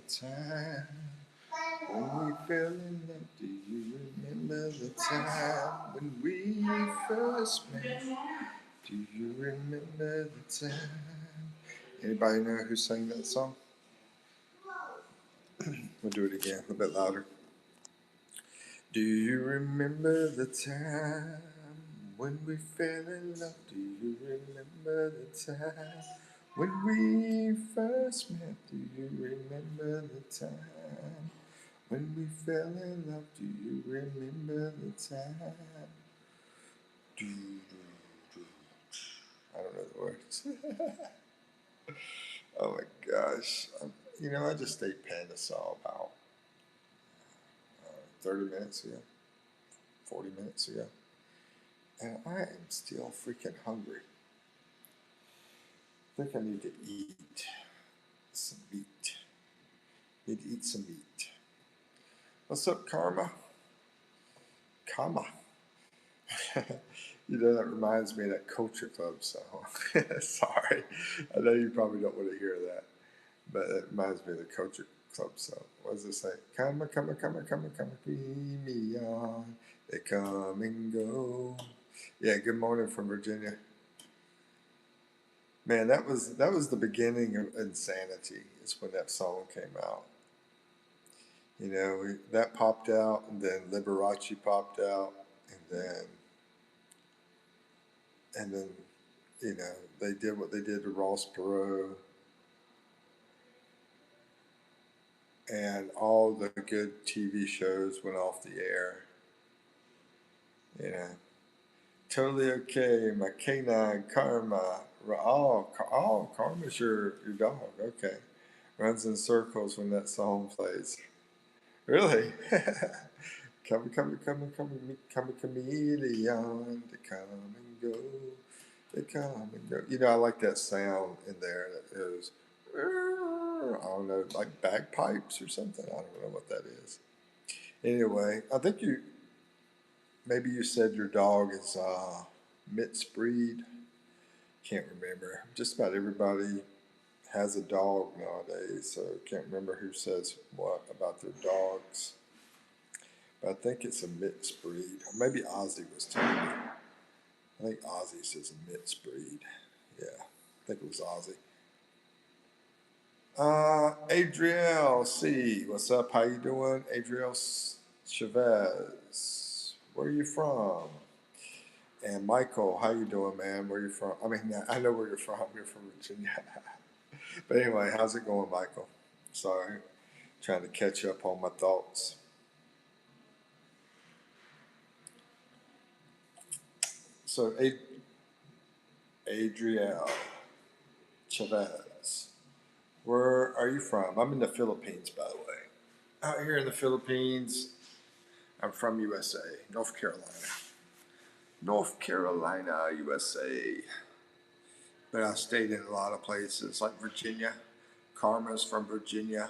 time when we fell in love? Do you remember the time when we first met? Do you remember the time? Anybody know who sang that song? We'll do it again, a bit louder. Do you remember the time when we fell in love? Do you remember the time when we first met? Do you remember the time when we fell in love? Do you remember the time? Do, do, do. I don't know the words. Oh my gosh. I just ate Panda Saw about 30 minutes ago, 40 minutes ago. And I am still freaking hungry. I think I need to eat some meat. Need to eat some meat. What's up, Karma? Karma. That reminds me of that Culture Club song. Sorry. I know you probably don't want to hear that. But it reminds me of the Culture Club song. What does it say? Come, keep me on. They come and go. Yeah, good morning from Virginia. Man, that was the beginning of Insanity. Is when that song came out. That popped out, and then Liberace popped out, and then they did what they did to Ross Perot, and all the good TV shows went off the air. Totally okay. My canine Karma. Oh, Karma's your dog. Okay, runs in circles when that song plays. Really? Come, chameleon, they come and go, they come and go. I like that sound in there that goes, I don't know, like bagpipes or something. I don't know what that is. Anyway, I think maybe you said your dog is mixed breed. Can't remember. Just about everybody has a dog nowadays, so can't remember who says what about their dogs. But I think it's a mixed breed. Or maybe Ozzy was telling me. I think Ozzy says a mixed breed. Yeah, I think it was Ozzy. Adriel C. What's up? How you doing? Adriel Chavez. Where are you from? And Michael, how you doing, man? Where you from? I mean, I know where you're from. You're from Virginia. But anyway, how's it going, Michael? Sorry, trying to catch up on my thoughts. So, Adriel Chavez, where are you from? I'm in the Philippines, by the way. Out here in the Philippines, I'm from USA, North Carolina. North Carolina, USA. But I stayed in a lot of places like Virginia. Karma's from Virginia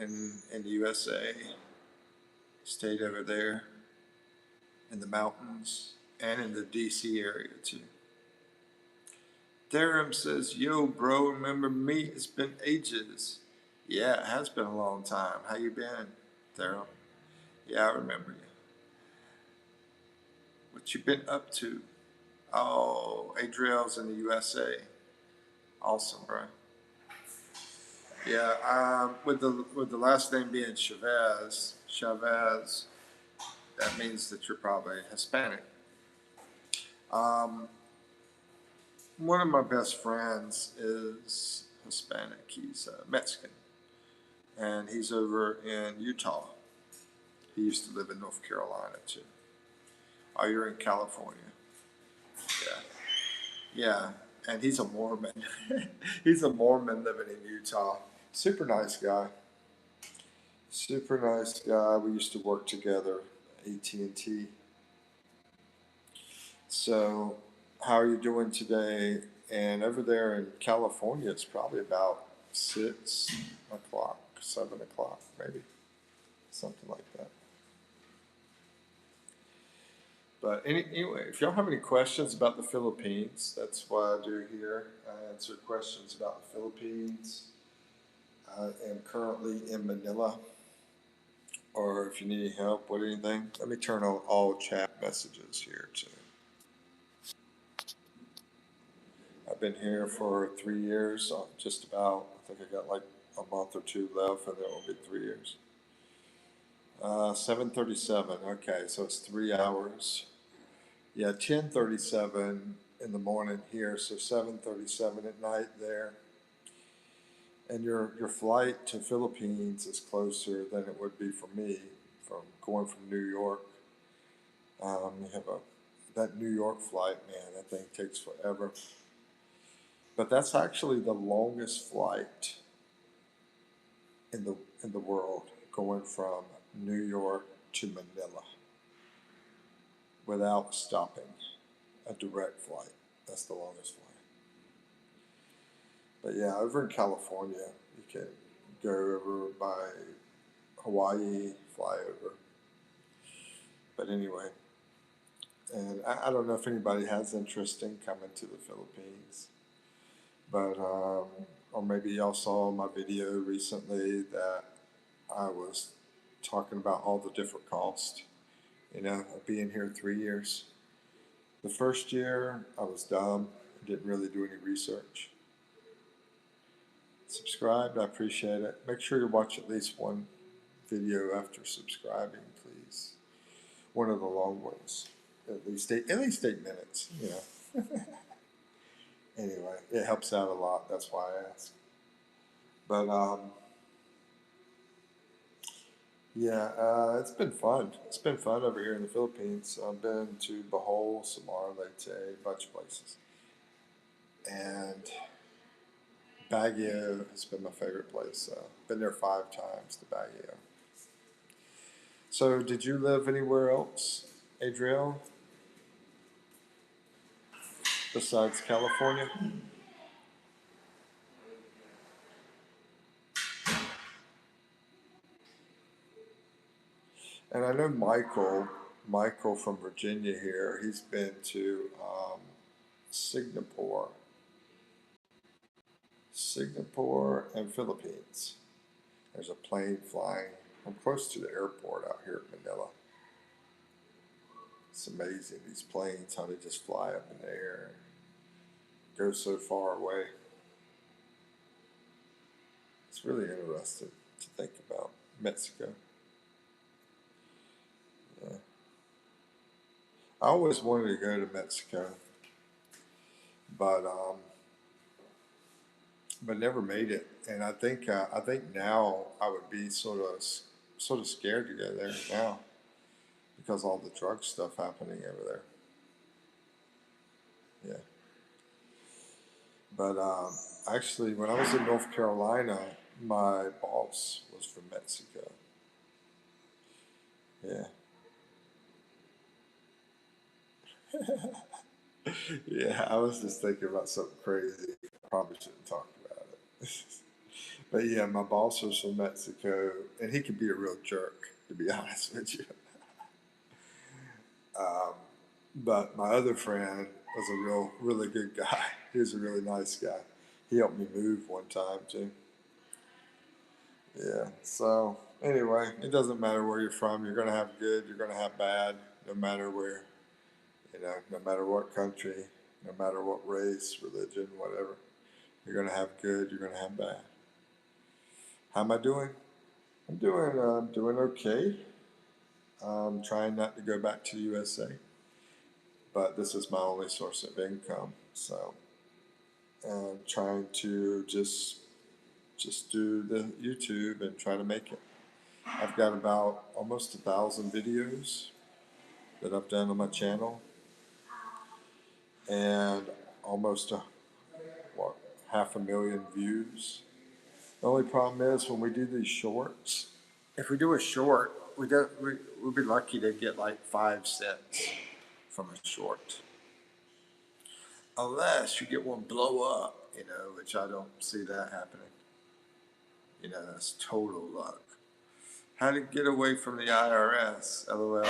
in the USA. Stayed over there in the mountains and in the DC area too. Durham says, yo, bro, remember me? It's been ages. Yeah, it has been a long time. How you been, Durham? Yeah, I remember you. What you been up to? Oh, Adriel's in the USA. Awesome, bro. Yeah, with the last name being Chavez, that means that you're probably Hispanic. One of my best friends is Hispanic. He's Mexican, and he's over in Utah. He used to live in North Carolina too. Oh, you're in California. Yeah. Yeah, and he's a Mormon. He's a Mormon living in Utah. Super nice guy. Super nice guy. We used to work together, AT&T. So, how are you doing today? And over there in California, it's probably about 6 o'clock, 7 o'clock, maybe. Something like that. But anyway, if y'all have any questions about the Philippines, that's what I do here. I answer questions about the Philippines. I am currently in Manila, or if you need any help with anything, let me turn on all chat messages here too. I've been here for 3 years, just about. I think I got like a month or two left, and then it will be 3 years. 7:37. Okay, so it's 3 hours. Yeah, 10:37 in the morning here, so 7:37 at night there. And your flight to Philippines is closer than it would be for me from going from New York. You have that New York flight, man, that thing takes forever. But that's actually the longest flight in the world, going from New York to Manila without stopping. A direct flight. That's the longest flight. But yeah, over in California, you can go over by Hawaii, fly over. But anyway, and I don't know if anybody has interest in coming to the Philippines, but or maybe y'all saw my video recently that I was talking about all the different costs, of being here 3 years. The first year, I was dumb, didn't really do any research. Subscribed, I appreciate it. Make sure you watch at least one video after subscribing, please. One of the long ones, at least 8 minutes. Anyway, it helps out a lot. That's why I ask. But yeah, it's been fun. It's been fun over here in the Philippines. I've been to Bohol, Samar, Leyte, a bunch of places, and Baguio has been my favorite place. Been there 5 times to Baguio. So, did you live anywhere else, Adriel, besides California? And I know Michael from Virginia here, he's been to Singapore, and Philippines. There's a plane flying. I'm close to the airport out here in Manila. It's amazing, these planes, how they just fly up in the air and go so far away. It's really interesting to think about Mexico. Yeah. I always wanted to go to Mexico, but never made it. And I think now I would be sort of scared to go there now because all the drug stuff happening over there. Yeah. But actually, when I was in North Carolina, my boss was from Mexico. Yeah. Yeah, I was just thinking about something crazy. I probably shouldn't talk about it. But yeah, my boss was from Mexico, and he could be a real jerk, to be honest with you. Um, but my other friend was a really good guy. He was a really nice guy. He helped me move one time too. Yeah. So anyway, it doesn't matter where you're from. You're gonna have good. You're gonna have bad. No matter where. No matter what country. No matter what race, religion, whatever. You're gonna have good. You're gonna have bad. How am I doing? I'm doing okay. I'm trying not to go back to the USA, but this is my only source of income. So I'm trying to just do the YouTube and try to make it. I've got about almost 1,000 videos that I've done on my channel, and almost what 500,000 views. The only problem is when we do these shorts. If we do a short, we'd be lucky to get like 5 cents from a short, unless you get one blow up, which I don't see that happening. That's total luck. How to get away from the IRS? LOL.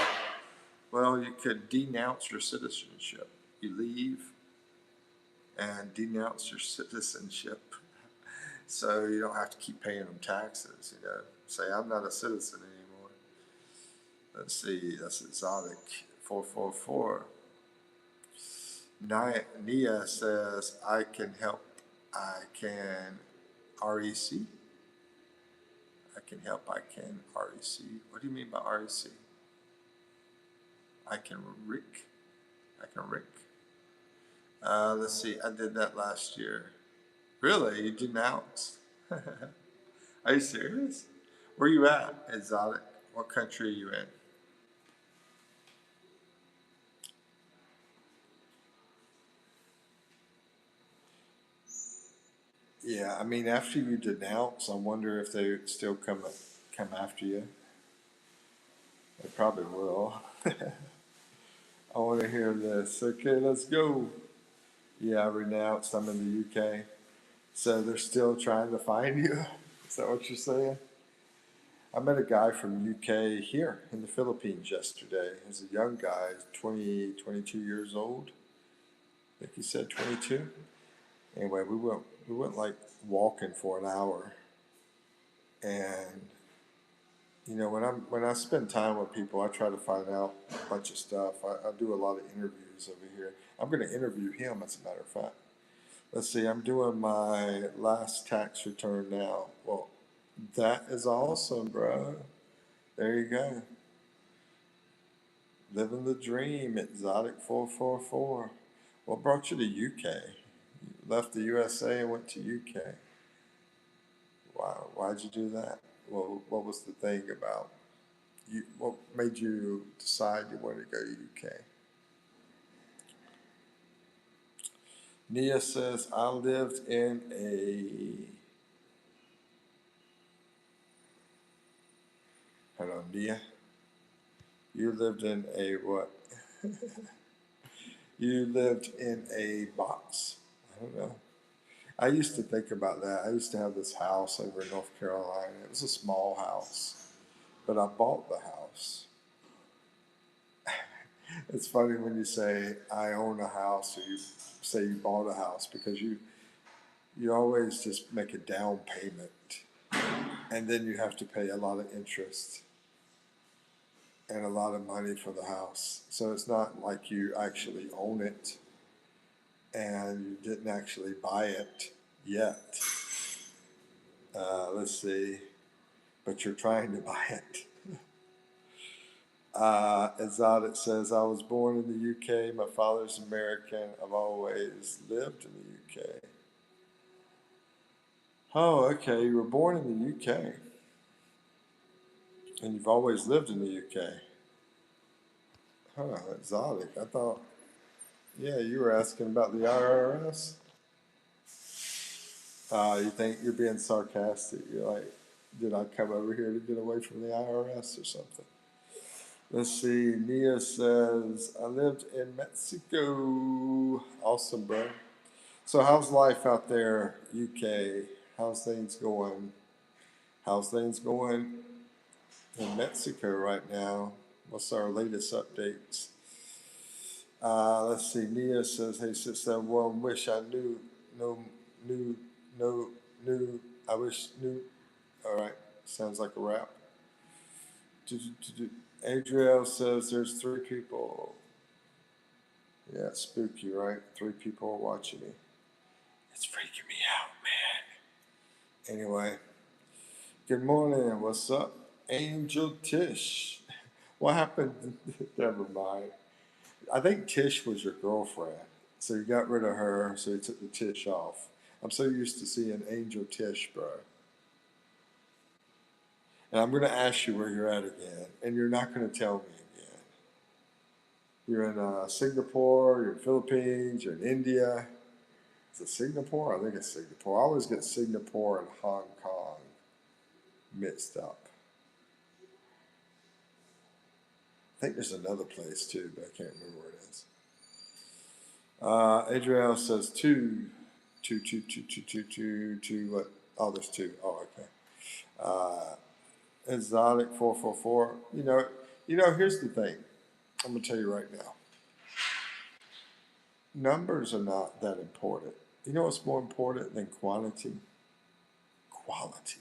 Well, you could denounce your citizenship. You leave and denounce your citizenship, So you don't have to keep paying them taxes, Say, I'm not a citizen anymore. Let's see, that's exotic. 444. Nia says, I can help. I can REC. I can help. I can REC. What do you mean by REC? I can Rick. I can Rick. Let's see. I did that last year. Really? You denounced? Are you serious? Where you at, exotic? What country are you in? Yeah, I mean, after you denounce, I wonder if they still come after you. They probably will. I want to hear this. Okay, let's go. Yeah, I renounced. I'm in the UK. So they're still trying to find you? Is that what you're saying? I met a guy from UK here in the Philippines yesterday. He's a young guy, 20, 22 years old. I think he said 22. Anyway, we went like walking for an hour. And when I spend time with people, I try to find out a bunch of stuff. I do a lot of interviews over here. I'm going to interview him, as a matter of fact. Let's see, I'm doing my last tax return now. Well, that is awesome, bro. There you go. Living the dream, exotic 444. What brought you to UK? You left the USA and went to UK. Wow, why'd you do that? Well, what was the thing about you? What made you decide you wanted to go to UK? Nia says, I lived in a. Hello, Nia. You lived in a what? You lived in a box. I don't know. I used to think about that. I used to have this house over in North Carolina. It was a small house, but I bought the house. It's funny when you say I own a house or you say you bought a house because you always just make a down payment and then you have to pay a lot of interest and a lot of money for the house. So it's not like you actually own it and you didn't actually buy it yet. Let's see, but you're trying to buy it. Exotic says, I was born in the UK. My father's American. I've always lived in the UK. Oh, okay. You were born in the UK and you've always lived in the UK. Huh, exotic. I thought, yeah, you were asking about the IRS. You think you're being sarcastic. You're like, did I come over here to get away from the IRS or something? Let's see. Nia says, I lived in Mexico. Awesome, bro. So, how's life out there, UK? How's things going? How's things going in Mexico right now? What's our latest updates? Let's see. Nia says, "Hey, sister, one wish I knew, no, knew, no, knew. I wish knew." All right, sounds like a rap. Adriel says, "There's three people." Yeah, it's spooky, right? Three people are watching me. It's freaking me out, man. Anyway, good morning. What's up, Angel Tish? What happened? Never mind. I think Tish was your girlfriend. So you got rid of her, so you took the Tish off. I'm so used to seeing Angel Tish, bro. And I'm going to ask you where you're at again, and you're not going to tell me again. You're in Singapore, you're in Philippines, you're in India. Is it Singapore? I think it's Singapore. I always get Singapore and Hong Kong mixed up. I think there's another place too, but I can't remember where it is. Adriel says two. What? Oh, there's two. Oh, okay. Exotic 444. Here's the thing. I'm gonna tell you right now. Numbers are not that important. You know what's more important than quantity? quality.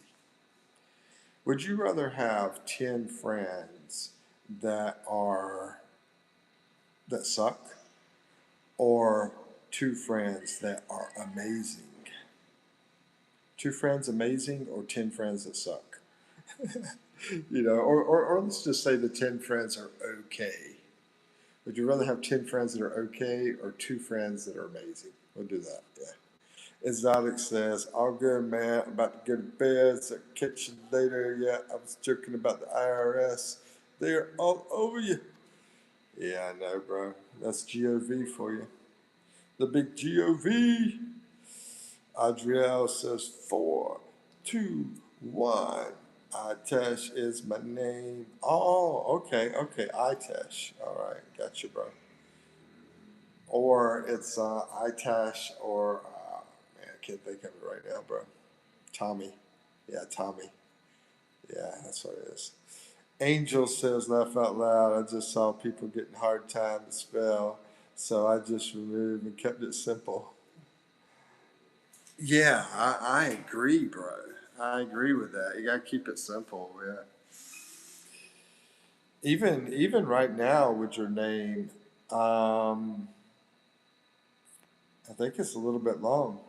Would you rather have 10 friends that are that suck or two friends that are amazing? Two friends amazing or 10 friends that suck? Or let's just say the 10 friends are okay. Would you rather have 10 friends that are okay or two friends that are amazing? We'll do that, yeah. Exotic says, all good, man. I'm about to go to bed, so catch you later. Yeah, I was joking about the IRS. They're all over you. Yeah, I know, bro. That's GOV for you. The big GOV. Adriel says, 4, 2, 1. Itesh is my name. Oh, okay. Itesh. All right, gotcha, bro. Or it's Itesh or, man, I can't think of it right now, bro. Tommy. Yeah, Tommy. Yeah, that's what it is. Angel says, laugh out loud. I just saw people getting hard time to spell, so I just removed and kept it simple. Yeah, I agree, bro. I agree with that. You gotta keep it simple. Yeah. Even right now with your name, I think it's a little bit long.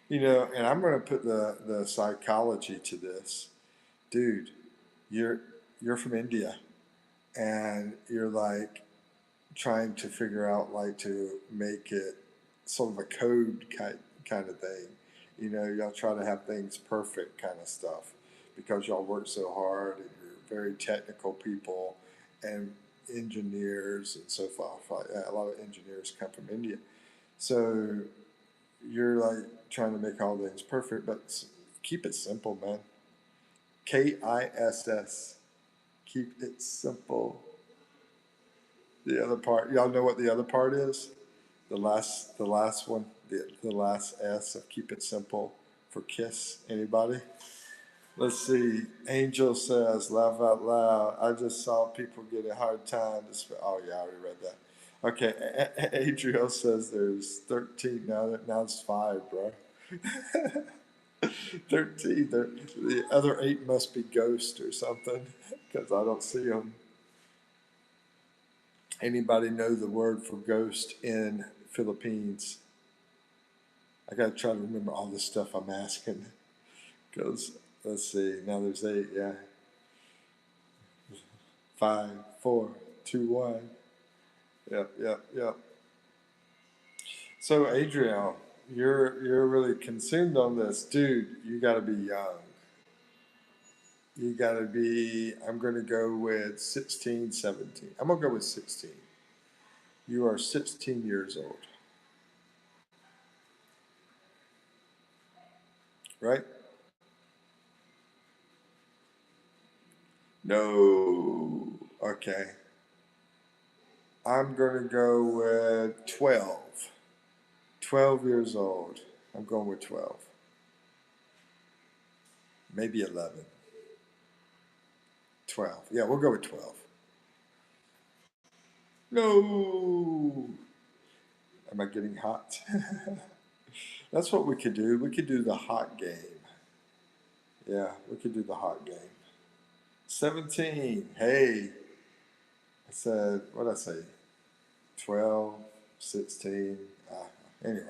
And I'm gonna put the psychology to this, dude. You're you're from India, and you're like trying to figure out like to make it sort of a code kind of thing. Y'all try to have things perfect kind of stuff because y'all work so hard and you're very technical people and engineers and so forth. Like, a lot of engineers come from India. So you're like trying to make all things perfect, but keep it simple, man. KISS. Keep it simple. The other part, y'all know what the other part is? The last one, the last S of keep it simple for kiss. Anybody? Let's see. Angel says, laugh out loud. I just saw people get a hard time to spell. Oh yeah, I already read that. Okay, Adriel says there's 13 now. Now it's 5, bro. 13. The other 8 must be ghost or something because I don't see them. Anybody know the word for ghost in Philippines? I gotta try to remember all this stuff I'm asking because let's see. Now there's 8. Yeah, 5, 4, 2, 1. Yep. So Adriel, you're really consumed on this, dude. You got to be young. You got to be. I'm gonna go with 16, 17. I'm gonna go with 16. You are 16 years old, right? No. Okay. I'm going to go with 12. 12 years old. I'm going with 12. Maybe 11. 12. Yeah, we'll go with 12. No. Am I getting hot? That's what we could do. We could do the hot game. Yeah, we could do the hot game. 17. Hey. I said, what did I say? 12, 16. Anyway,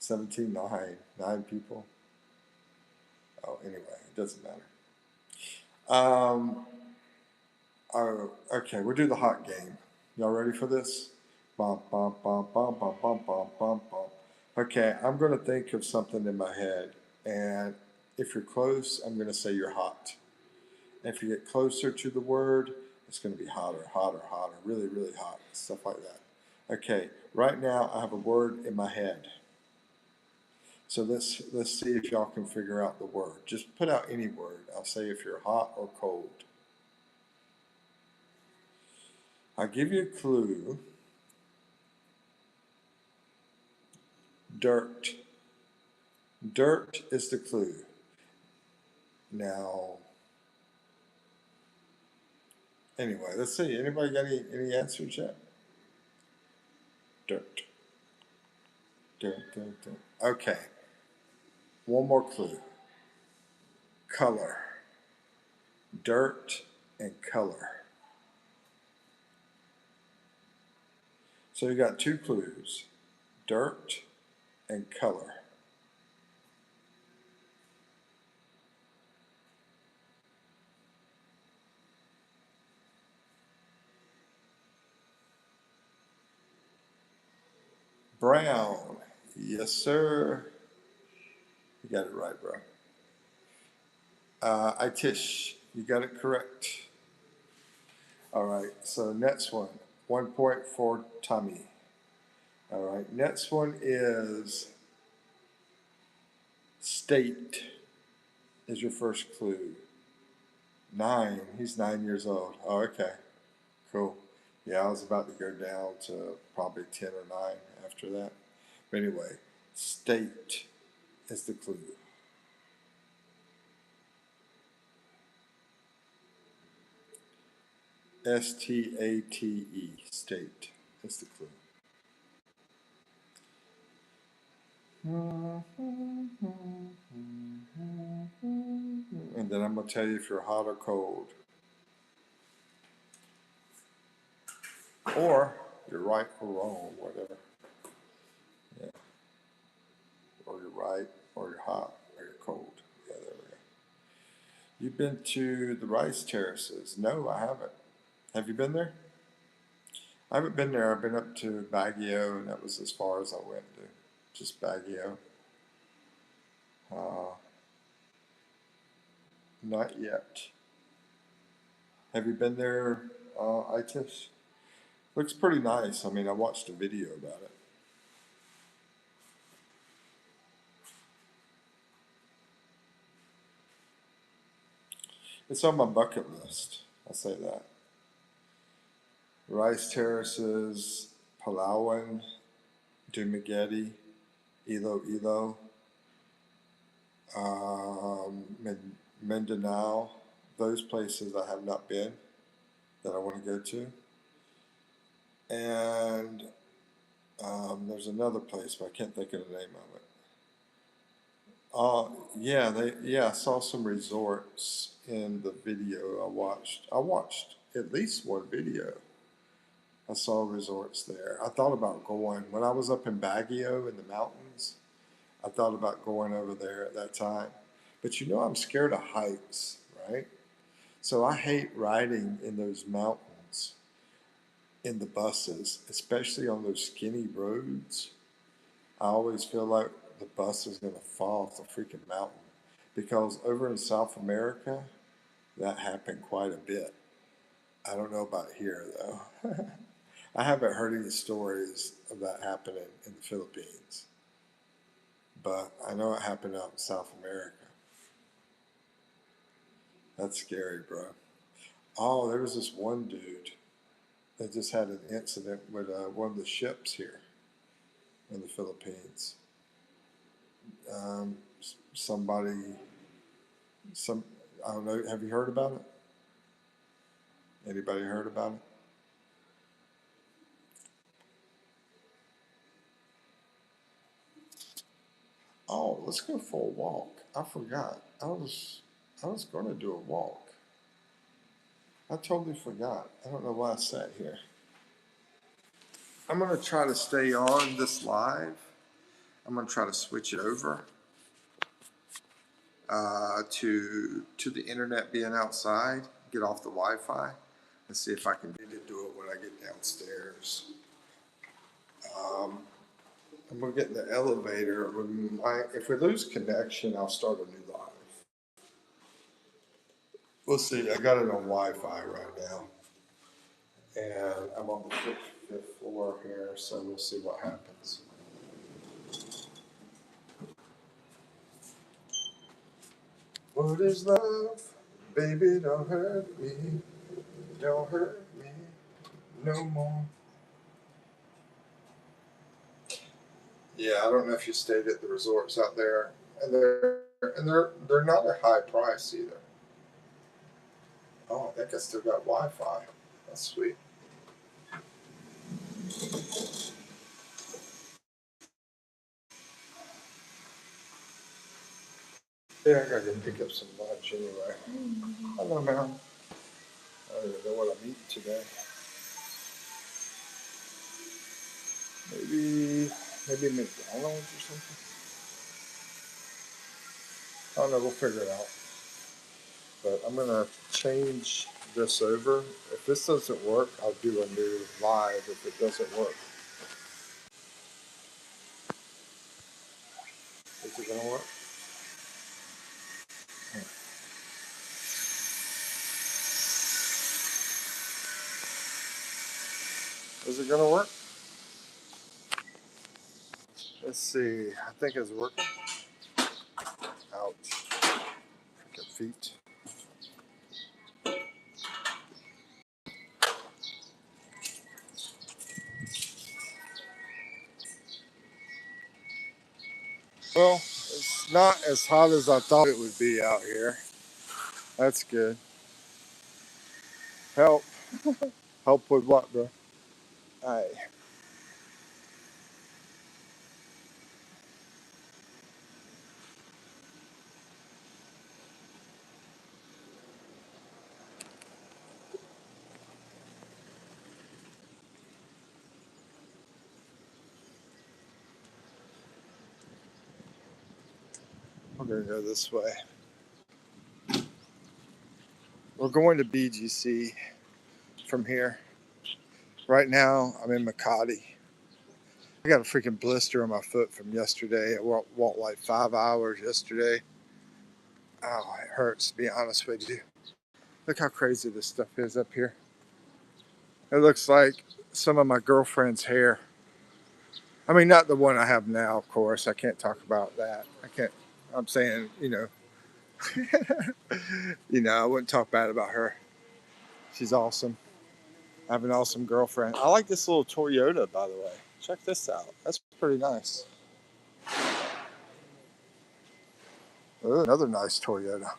17, 9. 9 people. Oh, anyway, it doesn't matter. Um, oh, okay, we'll do the hot game. Y'all ready for this? Bum, bum, bum, bum, bum, bum, bum, bum, bum. Okay, I'm going to think of something in my head, and if you're close, I'm going to say you're hot. And if you get closer to the word, it's going to be hotter, hotter, hotter, really, really hot, stuff like that. Okay, right now I have a word in my head. So let's see if y'all can figure out the word. Just put out any word. I'll say if you're hot or cold. I'll give you a clue. Dirt. Dirt is the clue. Now, anyway, let's see. Anybody got any answers yet? Dirt. Dirt. Okay. One more clue. color. Dirt and color. So you got two clues. Dirt and color. Brown. Yes, sir. You got it right, bro. Itish, you got it correct. All right, so next one. 1 point for Tommy. All right, next one is state is your first clue. 9. He's 9 years old. Oh, okay. Cool. Yeah, I was about to go down to probably 10 or 9 after that. But anyway, state is the clue. STATE, state is the clue. And then I'm going to tell you if you're hot or cold. Or you're right or wrong, whatever. Yeah. Or you're right, or you're hot, or you're cold. Yeah, there we go. You've been to the rice terraces. No, I haven't. Have you been there? I haven't been there. I've been up to Baguio, and that was as far as I went to. Just Baguio. Uh, Not yet. Have you been there, Itis? Looks pretty nice. I mean, I watched a video about it. It's on my bucket list. I'll say that. Rice terraces, Palawan, Dumaguete, Iloilo, Mindanao. Those places I have not been that I want to go to. And there's another place, but I can't think of the name of it. I saw some resorts in the video I watched. I watched at least one video. I saw resorts there. I thought about going when I was up in Baguio in the mountains. I thought about going over there at that time. But you know, I'm scared of heights, right? So I hate riding in those mountains in the buses, especially on those skinny roads. I always feel like the bus is going to fall off the freaking mountain because over in South America, that happened quite a bit. I don't know about here though. I haven't heard any stories of that happening in the Philippines, but I know it happened out in South America. That's scary, bro. Oh, there was this one dude that just had an incident with one of the ships here in the Philippines. Um, somebody, I don't know. Have you heard about it? Anybody heard about it? Oh, let's go for a walk. I forgot. I was going to do a walk. I totally forgot. I don't know why I sat here. I'm going to try to stay on this live. I'm going to try to switch it over to the internet being outside. Get off the Wi-Fi and see if I can do it when I get downstairs. I'm going to get in the elevator. If we lose connection, I'll start a new live. We'll see. I got it on Wi-Fi right now. And I'm on the fifth floor here, so we'll see what happens. What is love? Baby, don't hurt me. Don't hurt me no more. Yeah, I don't know if you stayed at the resorts out there, and they're not a high price either. Oh, I think I still got Wi-Fi. That's sweet. Yeah, I gotta go pick up some lunch. lunch anyway. I know, man. I don't even know what I'm eating today. Maybe McDonald's or something. I don't know. We'll figure it out. But I'm gonna change this over. If this doesn't work, I'll do a new live if it doesn't work. Is it gonna work? Is it gonna work? Let's see. I think it's working. Ouch. Freaking feet. Well, it's not as hot as I thought it would be out here. That's good. Help. Help with what, bro? Alright. We're gonna go this way. We're going to BGC from here. Right now, I'm in Makati. I got a freaking blister on my foot from yesterday. I walked like 5 hours yesterday. Oh, it hurts, to be honest with you. Look how crazy this stuff is up here. It looks like some of my girlfriend's hair. I mean, not the one I have now, of course. I can't talk about that. I can't. I'm saying, I wouldn't talk bad about her. She's awesome. I have an awesome girlfriend. I like this little Toyota, by the way. Check this out. That's pretty nice. Ooh, another nice Toyota.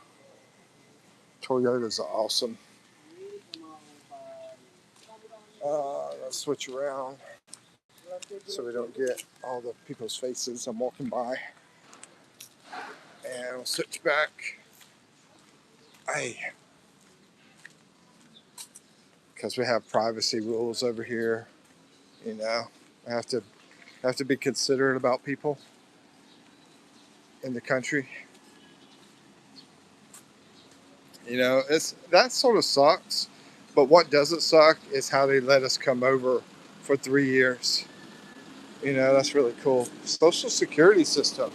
Toyotas are awesome. Let's switch around so we don't get all the people's faces I'm walking by. And we'll switch back. Hey, because we have privacy rules over here. I have to be considerate about people in the country. That sort of sucks. But what doesn't suck is how they let us come over for 3 years. That's really cool. Social security system.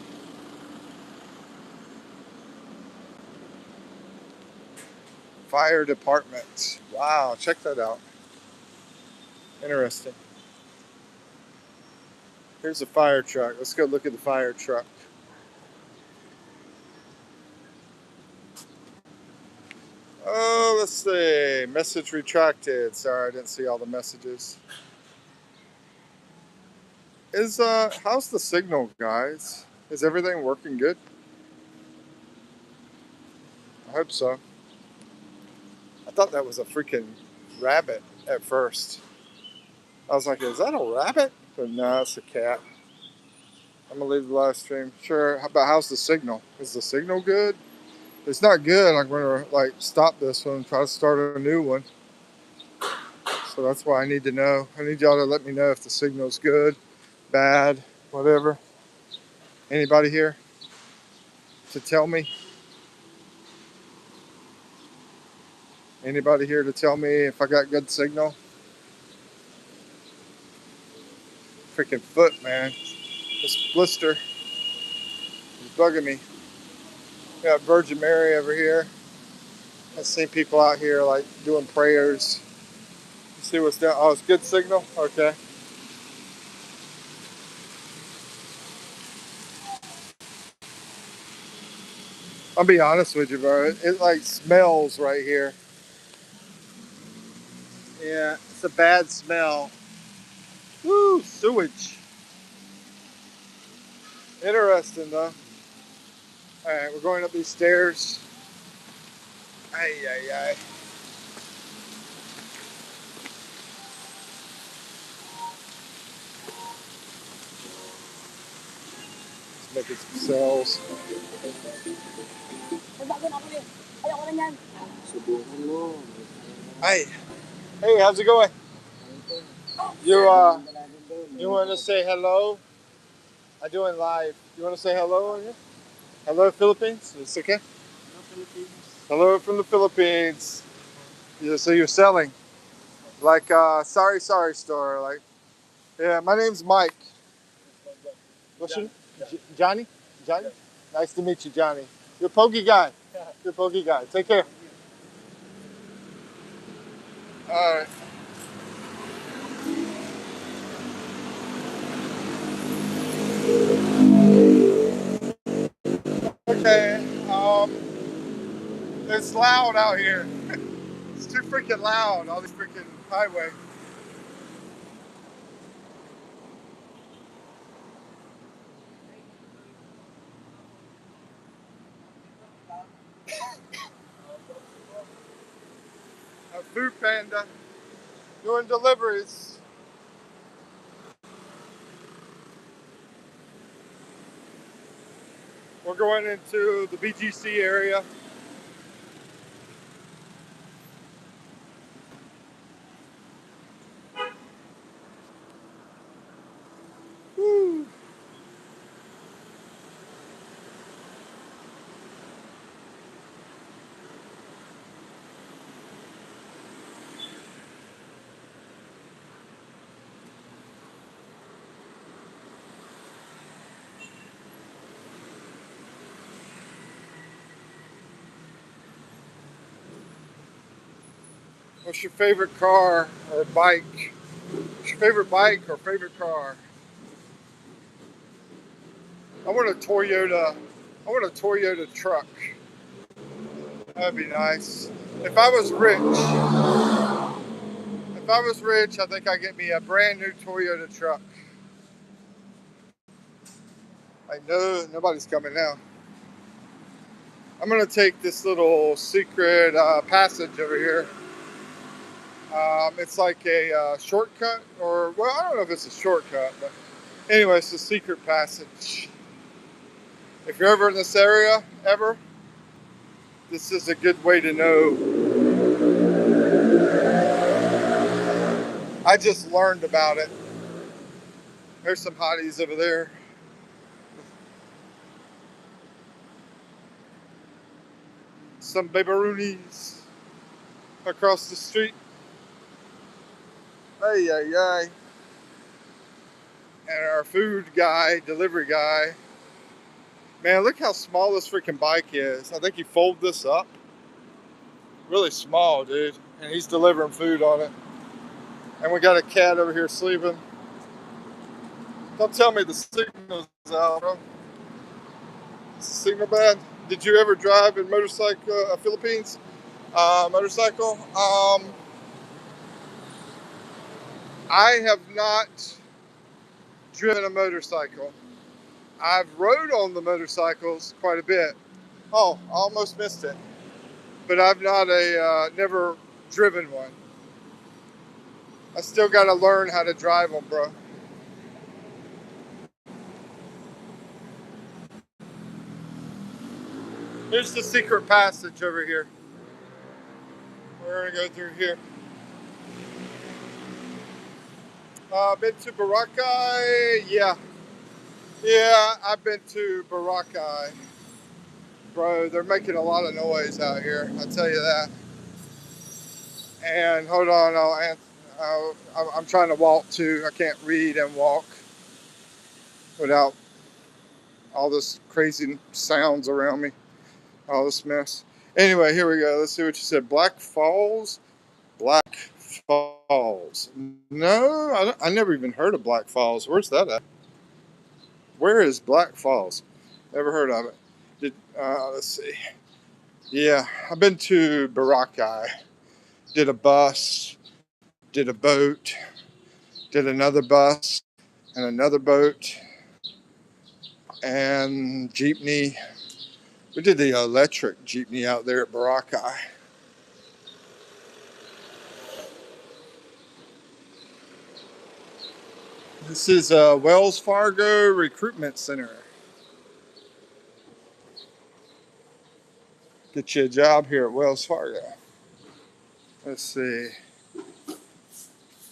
Fire department. Wow, check that out. Interesting. Here's a fire truck. Let's go look at the fire truck. Oh, let's see. Message retracted. Sorry, I didn't see all the messages. How's the signal, guys? Is everything working good? I hope so. I thought that was a freaking rabbit at first. I was like, is that a rabbit? But no, it's a cat. I'm gonna leave the live stream. Sure. How's the signal? Is the signal good? If it's not good, I'm gonna stop this one and try to start a new one. So that's why I need to know. I need y'all to let me know if the signal's good, bad, whatever. Anybody here to tell me? Anybody here to tell me if I got good signal? Freaking foot, man. This blister is bugging me. We got Virgin Mary over here. I've seen people out here doing prayers. You see what's down? Oh, it's good signal? Okay. I'll be honest with you, bro. It smells right here. Yeah, it's a bad smell. Woo, sewage. Interesting, though. All right, we're going up these stairs. Ay, ay, ay. Making some sales. Hey, hey, how's it going? You want to say hello? I'm doing live. You want to say hello on here? Hello, Philippines. It's okay. Hello from the Philippines. Yeah, so you're selling like sorry store. Like, yeah, my name's Mike. What's your name? Johnny? Johnny? Nice to meet you, Johnny. You're a pokey guy. You're a pokey guy. Take care. All right. Okay. It's loud out here. It's too freaking loud. All this freaking highway. A food panda doing deliveries. We're going into the BGC area. Woo. What's your favorite car or bike? What's your favorite bike or favorite car? I want a Toyota. I want a Toyota truck. That'd be nice. If I was rich, I think I'd get me a brand new Toyota truck. I know nobody's coming now. I'm gonna take this little secret passage over here. It's like a shortcut, or well, I don't know if it's a shortcut, but anyway, it's a secret passage. If you're ever in this area, this is a good way to know. I just learned about it. There's some hotties over there. Some babaroonies across the street. Hey, yeah, yeah. And our food guy, delivery guy. Man, look how small this freaking bike is. I think you fold this up. Really small, dude. And he's delivering food on it. And we got a cat over here sleeping. Don't tell me the signal's out, bro. Is the signal bad? Did you ever drive in motorcycle, Philippines? Motorcycle? I have not driven a motorcycle. I've rode on the motorcycles quite a bit. Oh, I almost missed it. But I've never driven one. I still got to learn how to drive them, bro. Here's the secret passage over here. We're gonna go through here. Been to Boracay? Yeah, I've been to Boracay. Bro, they're making a lot of noise out here. I'll tell you that. And hold on, I'm trying to walk too. I can't read and walk without all this crazy sounds around me, all this mess. Anyway, here we go. Let's see what you said. Black Falls? Black Falls. No, I never even heard of Black Falls. Where's that at? Where is Black Falls? Never heard of it. Let's see. Yeah, I've been to Boracay. Did a bus, did a boat, did another bus, and another boat, and jeepney. We did the electric jeepney out there at Boracay. This is Wells Fargo Recruitment Center. Get you a job here at Wells Fargo. Let's see.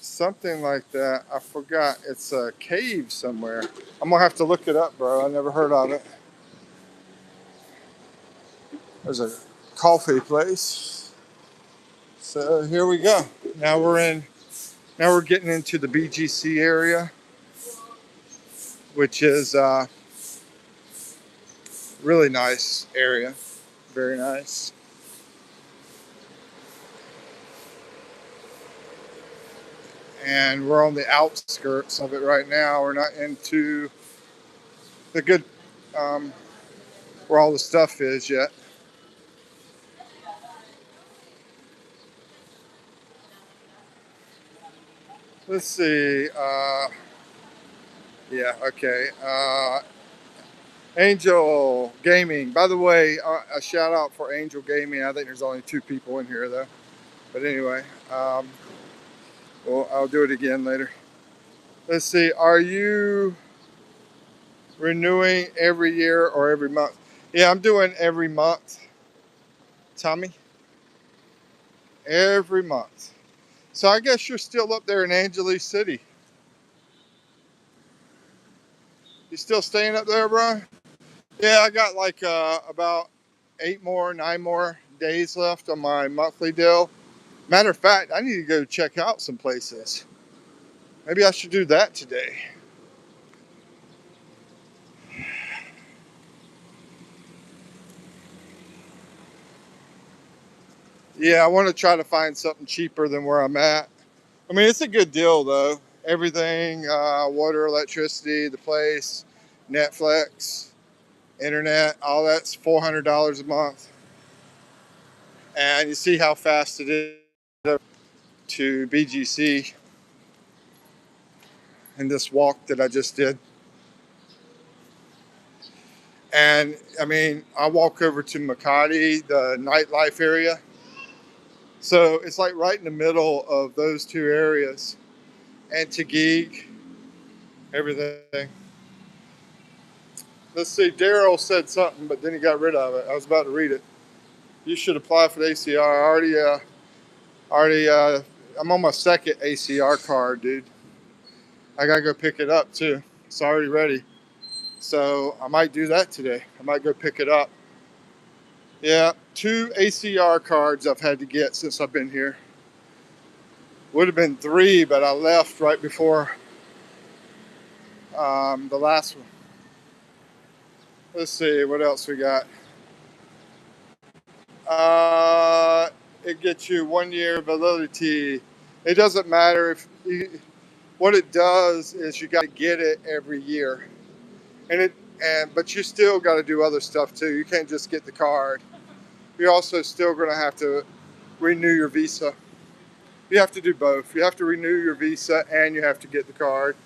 Something like that. I forgot. It's a cave somewhere. I'm gonna have to look it up, bro. I never heard of it. There's a coffee place. So here we go. Now we're in. Now we're getting into the BGC area, which is really nice area. Very nice. And we're on the outskirts of it right now. We're not into the good where all the stuff is yet. Let's see. Yeah, okay. Angel Gaming. By the way, a shout out for Angel Gaming. I think there's only 2 people in here though. But anyway, well, I'll do it again later. Let's see. Are you renewing every year or every month? Yeah, I'm doing every month. Tommy, every month. So I guess you're still up there in Angeles City. You still staying up there, bro? Yeah, I got like about 9 more days left on my monthly deal. Matter of fact, I need to go check out some places. Maybe I should do that today. Yeah, I want to try to find something cheaper than where I'm at. I mean, it's a good deal though. Everything, water, electricity, the place, Netflix, internet, all that's $400 a month. And you see how fast it is to BGC in this walk that I just did. And I mean, I walk over to Makati, the nightlife area. So it's like right in the middle of those 2 areas. And Taguig, everything. Let's see, Daryl said something, but then he got rid of it. I was about to read it. You should apply for the ACR. I'm on my second ACR card, dude. I gotta go pick it up too. It's already ready. So I might do that today. I might go pick it up. Yeah, 2 ACR cards I've had to get since I've been here. Would have been 3, but I left right before the last one. Let's see what else we got. It gets you 1 year validity. It doesn't matter if you, what it does is you got to get it every year, but you still got to do other stuff too. You can't just get the card. You're also still going to have to renew your visa. You have to do both. You have to renew your visa and you have to get the card.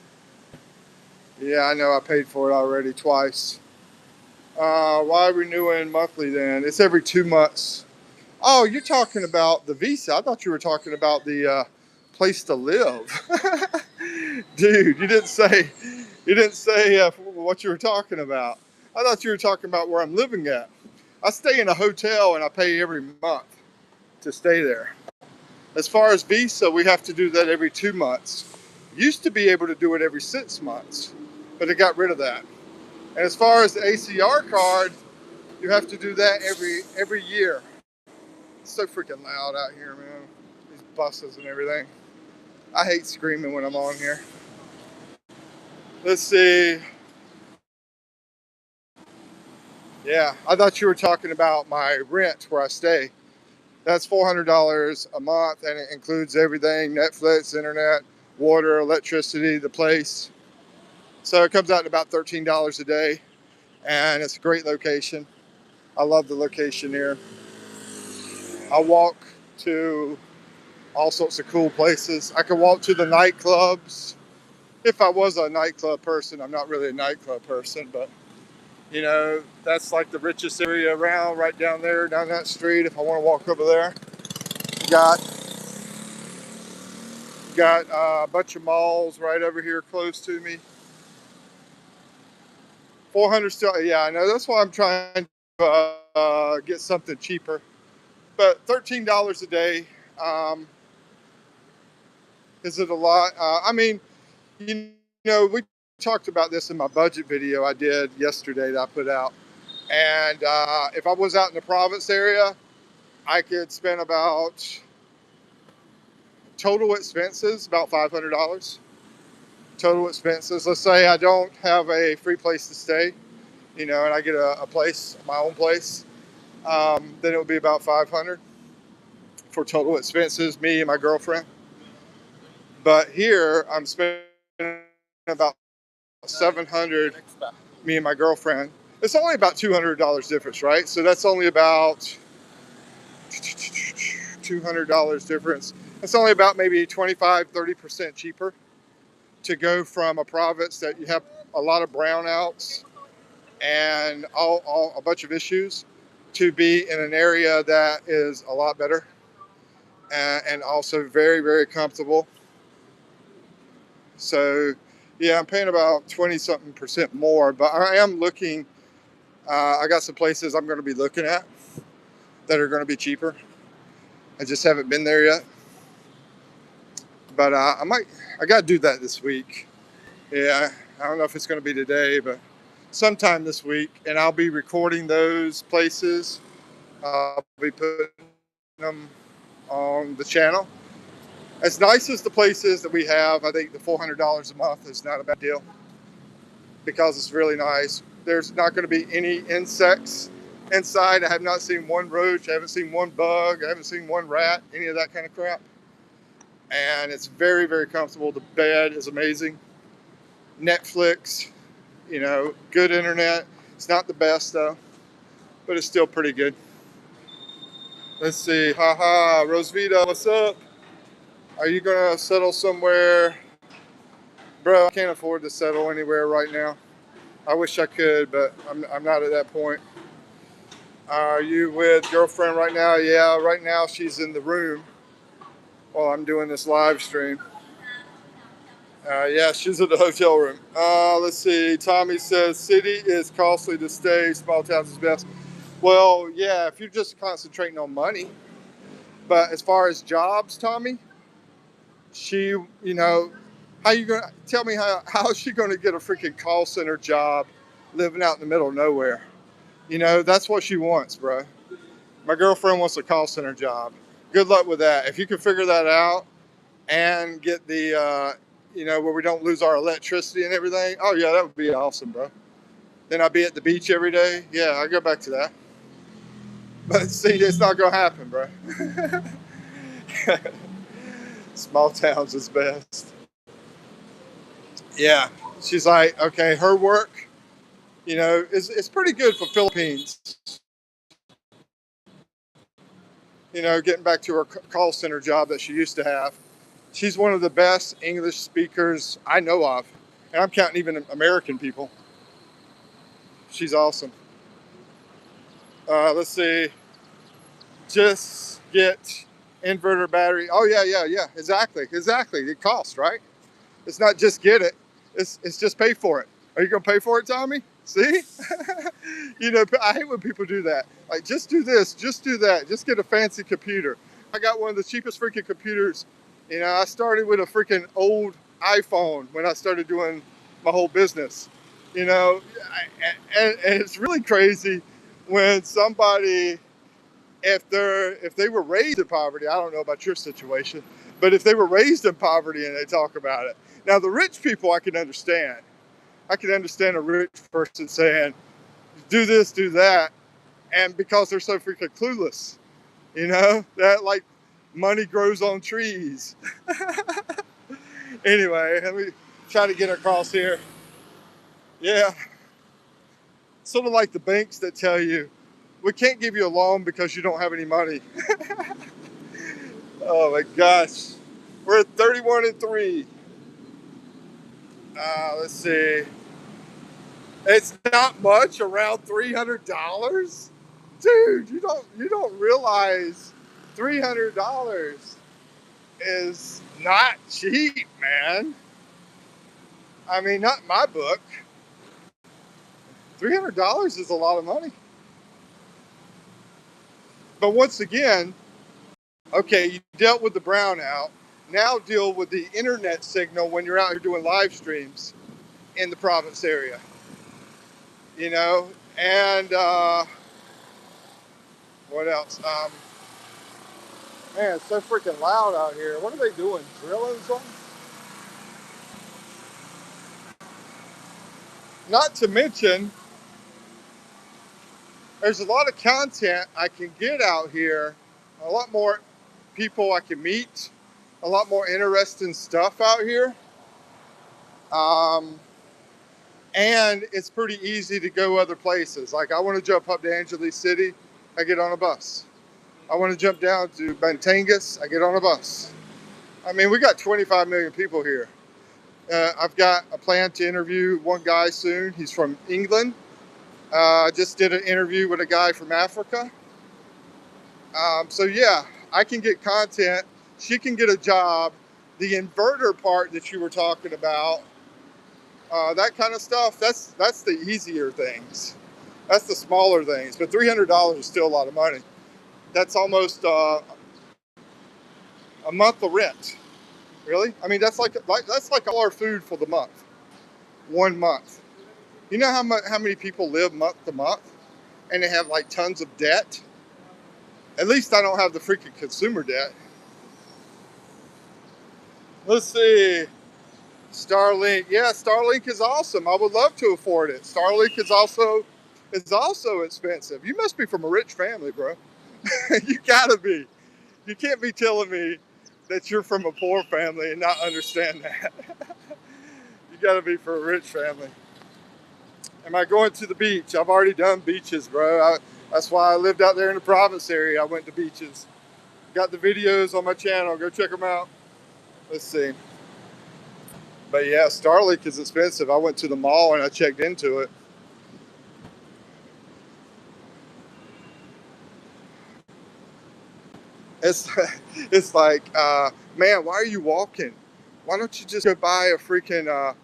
Yeah, I know. I paid for it already twice. Why renewing monthly then? It's every 2 months. Oh, you're talking about the visa. I thought you were talking about the place to live. Dude, you didn't say what you were talking about. I thought you were talking about where I'm living at. I stay in a hotel and I pay every month to stay there. As far as visa, we have to do that every 2 months. Used to be able to do it every 6 months, but it got rid of that. And as far as the ACR card, you have to do that every year. It's so freaking loud out here, man. These buses and everything. I hate screaming when I'm on here. Let's see. Yeah, I thought you were talking about my rent where I stay. That's $400 a month, and it includes everything: Netflix, internet, water, electricity, the place. So it comes out to about $13 a day, and it's a great location. I love the location here. I walk to all sorts of cool places. I can walk to the nightclubs. If I was a nightclub person, I'm not really a nightclub person, but that's like the richest area around, right down there, down that street. If I want to walk over there, got got a bunch of malls right over here close to me. 400 still, yeah, I know. That's why I'm trying get something cheaper. But $13 a day, um, is it a lot? I mean, you we talked about this in my budget video I did yesterday that I put out. And if I was out in the province area, I could spend about total expenses about $500. Total expenses. Let's say I don't have a free place to stay, and I get a place, my own place. Then it would be about 500 for total expenses, me and my girlfriend. But here I'm spending about 700, me and my girlfriend. It's only about $200 difference, right? So that's only about $200 difference. It's only about maybe 25-30% cheaper to go from a province that you have a lot of brownouts and all a bunch of issues to be in an area that is a lot better and also very, very comfortable. So, yeah, I'm paying about 20 something percent more, but I am looking. I got some places I'm going to be looking at that are going to be cheaper. I just haven't been there yet, but I got to do that this week. Yeah, I don't know if it's going to be today, but sometime this week, and I'll be recording those places. I'll be putting them on the channel. As nice as the places that we have, I think the $400 a month is not a bad deal because it's really nice. There's not going to be any insects inside. I have not seen one roach. I haven't seen one bug. I haven't seen one rat, any of that kind of crap. And it's very, very comfortable. The bed is amazing. Netflix, good internet. It's not the best though, but it's still pretty good. Let's see. Haha, Rosvita, what's up? Are you gonna settle somewhere? Bro, I can't afford to settle anywhere right now. I wish I could, but I'm not at that point. Are you with girlfriend right now? Yeah, right now she's in the room while I'm doing this live stream. Yeah, she's in the hotel room. Let's see. Tommy says city is costly to stay. Small towns is best. Well, yeah, if you're just concentrating on money. But as far as jobs, Tommy, she, how you gonna tell me how is she gonna get a freaking call center job living out in the middle of nowhere? That's what she wants, bro. My girlfriend wants a call center job. Good luck with that. If you can figure that out and get the, where we don't lose our electricity and everything, oh yeah, that would be awesome, bro. Then I'd be at the beach every day. Yeah, I go back to that. But see, it's not gonna happen, bro. Small towns is best. Yeah, she's like, okay, her work, it's pretty good for Philippines. Getting back to her call center job that she used to have. She's one of the best English speakers I know of, and I'm counting even American people. She's awesome. Let's see. Just get inverter battery. Oh yeah. Exactly. It costs, right? It's not just get it. It's just pay for it. Are you gonna pay for it, Tommy? See? I hate when people do that. Like, just do this, just do that, just get a fancy computer. I got one of the cheapest freaking computers. I started with a freaking old iPhone when I started doing my whole business. And it's really crazy when somebody, if they were raised in poverty, I don't know about your situation, but if they were raised in poverty and they talk about it. Now, the rich people I can understand. I can understand a rich person saying, do this, do that, and because they're so freaking clueless, that like money grows on trees. Anyway, let me try to get across here. Yeah, sort of like the banks that tell you, we can't give you a loan because you don't have any money. Oh my gosh. We're at 31-3. Let's see. It's not much, around $300. Dude, you don't realize $300 is not cheap, man. I mean, not in my book. $300 is a lot of money. But once again, okay, you dealt with the brownout. Now deal with the internet signal when you're out here doing live streams in the province area. You know, and what else? Man, it's so freaking loud out here. What are they doing? Drilling something? Not to mention, there's a lot of content I can get out here, a lot more people I can meet, a lot more interesting stuff out here. Um, and it's pretty easy to go other places. Like I want to jump up to Angeles City, I get on a bus. I want to jump down to Bantangas, I get on a bus. I mean, we got 25 million people here. I've got a plan to interview one guy soon. He's from England. I just did an interview with a guy from Africa. So yeah, I can get content. She can get a job. The inverter part that you were talking about, that kind of stuff. That's the easier things. That's the smaller things. But $300 is still a lot of money. That's almost a month of rent. Really? I mean, that's like all our food for the month. 1 month. You know how many people live month to month, and they have like tons of debt. At least I don't have the freaking consumer debt. Let's see. Starlink. Yeah, Starlink is awesome. I would love to afford it. Starlink is also expensive. You must be from a rich family, bro. You gotta be. You can't be telling me that you're from a poor family and not understand that. You gotta be from a rich family. Am I going to the beach? I've already done beaches, bro. That's why I lived out there in the province area. I went to beaches. Got the videos on my channel. Go check them out. Let's see. But yeah, Starlink is expensive. I went to the mall and I checked into it. It's it's like, man, why are you walking? Why don't you just go buy a freaking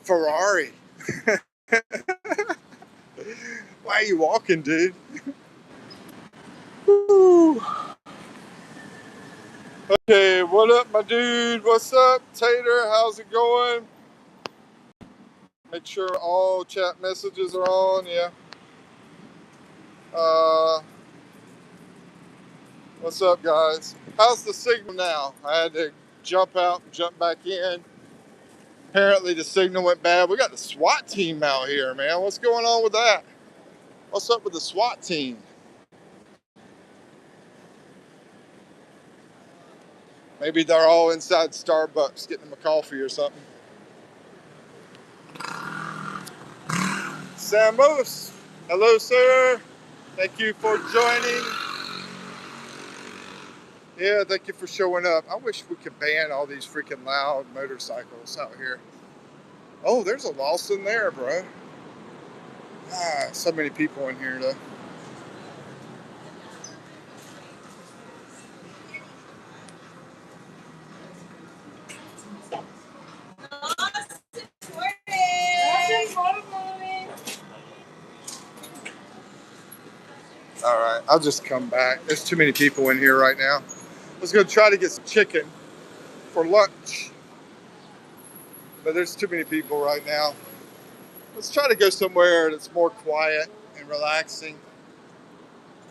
Ferrari? Why are you walking, dude? Woo. Okay, what up, my dude? What's up, Tater? How's it going? Make sure all chat messages are on. Yeah. Uh, what's up, guys? How's the signal now? I had to jump out and jump back in. Apparently, the signal went bad. We got the SWAT team out here, man. What's going on with that? What's up with the SWAT team? Maybe they're all inside Starbucks getting them a coffee or something. Samos, hello, sir. Thank you for joining. Yeah, thank you for showing up. I wish we could ban all these freaking loud motorcycles out here. Oh, there's a Lawson there, bro. Ah, so many people in here, though. All right, I'll just come back. There's too many people in here right now. I was going to try to get some chicken for lunch, but there's too many people right now. Let's try to go somewhere that's more quiet and relaxing,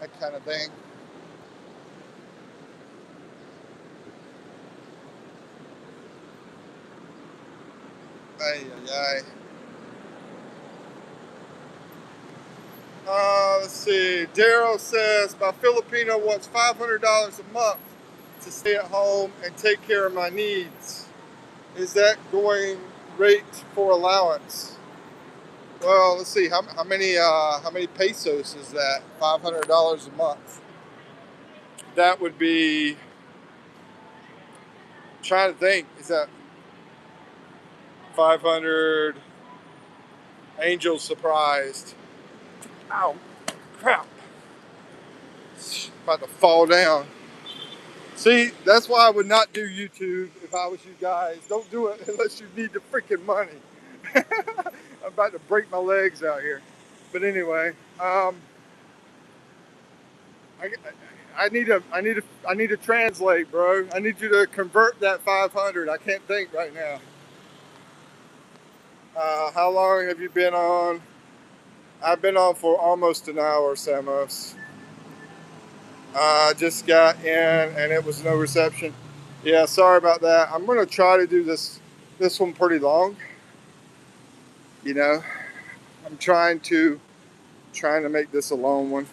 that kind of thing. Ay, ay, ay. Let's see. Daryl says my Filipino wants $500 a month to stay at home and take care of my needs. Is that going rate for allowance? Well, let's see. How many pesos is that? $500 a month. That would be. Trying to think. Is that 500? Angel surprised. Ow, crap! About to fall down. See, that's why I would not do YouTube if I was you guys. Don't do it unless you need the freaking money. I'm about to break my legs out here. But anyway, I, I need to translate, bro. I need you to convert that 500. I can't think right now. How long have you been on? I've been on for almost an hour, Samos. I just got in and it was no reception. Yeah, sorry about that. I'm gonna try to do this one pretty long. You know, I'm trying to make this a long one.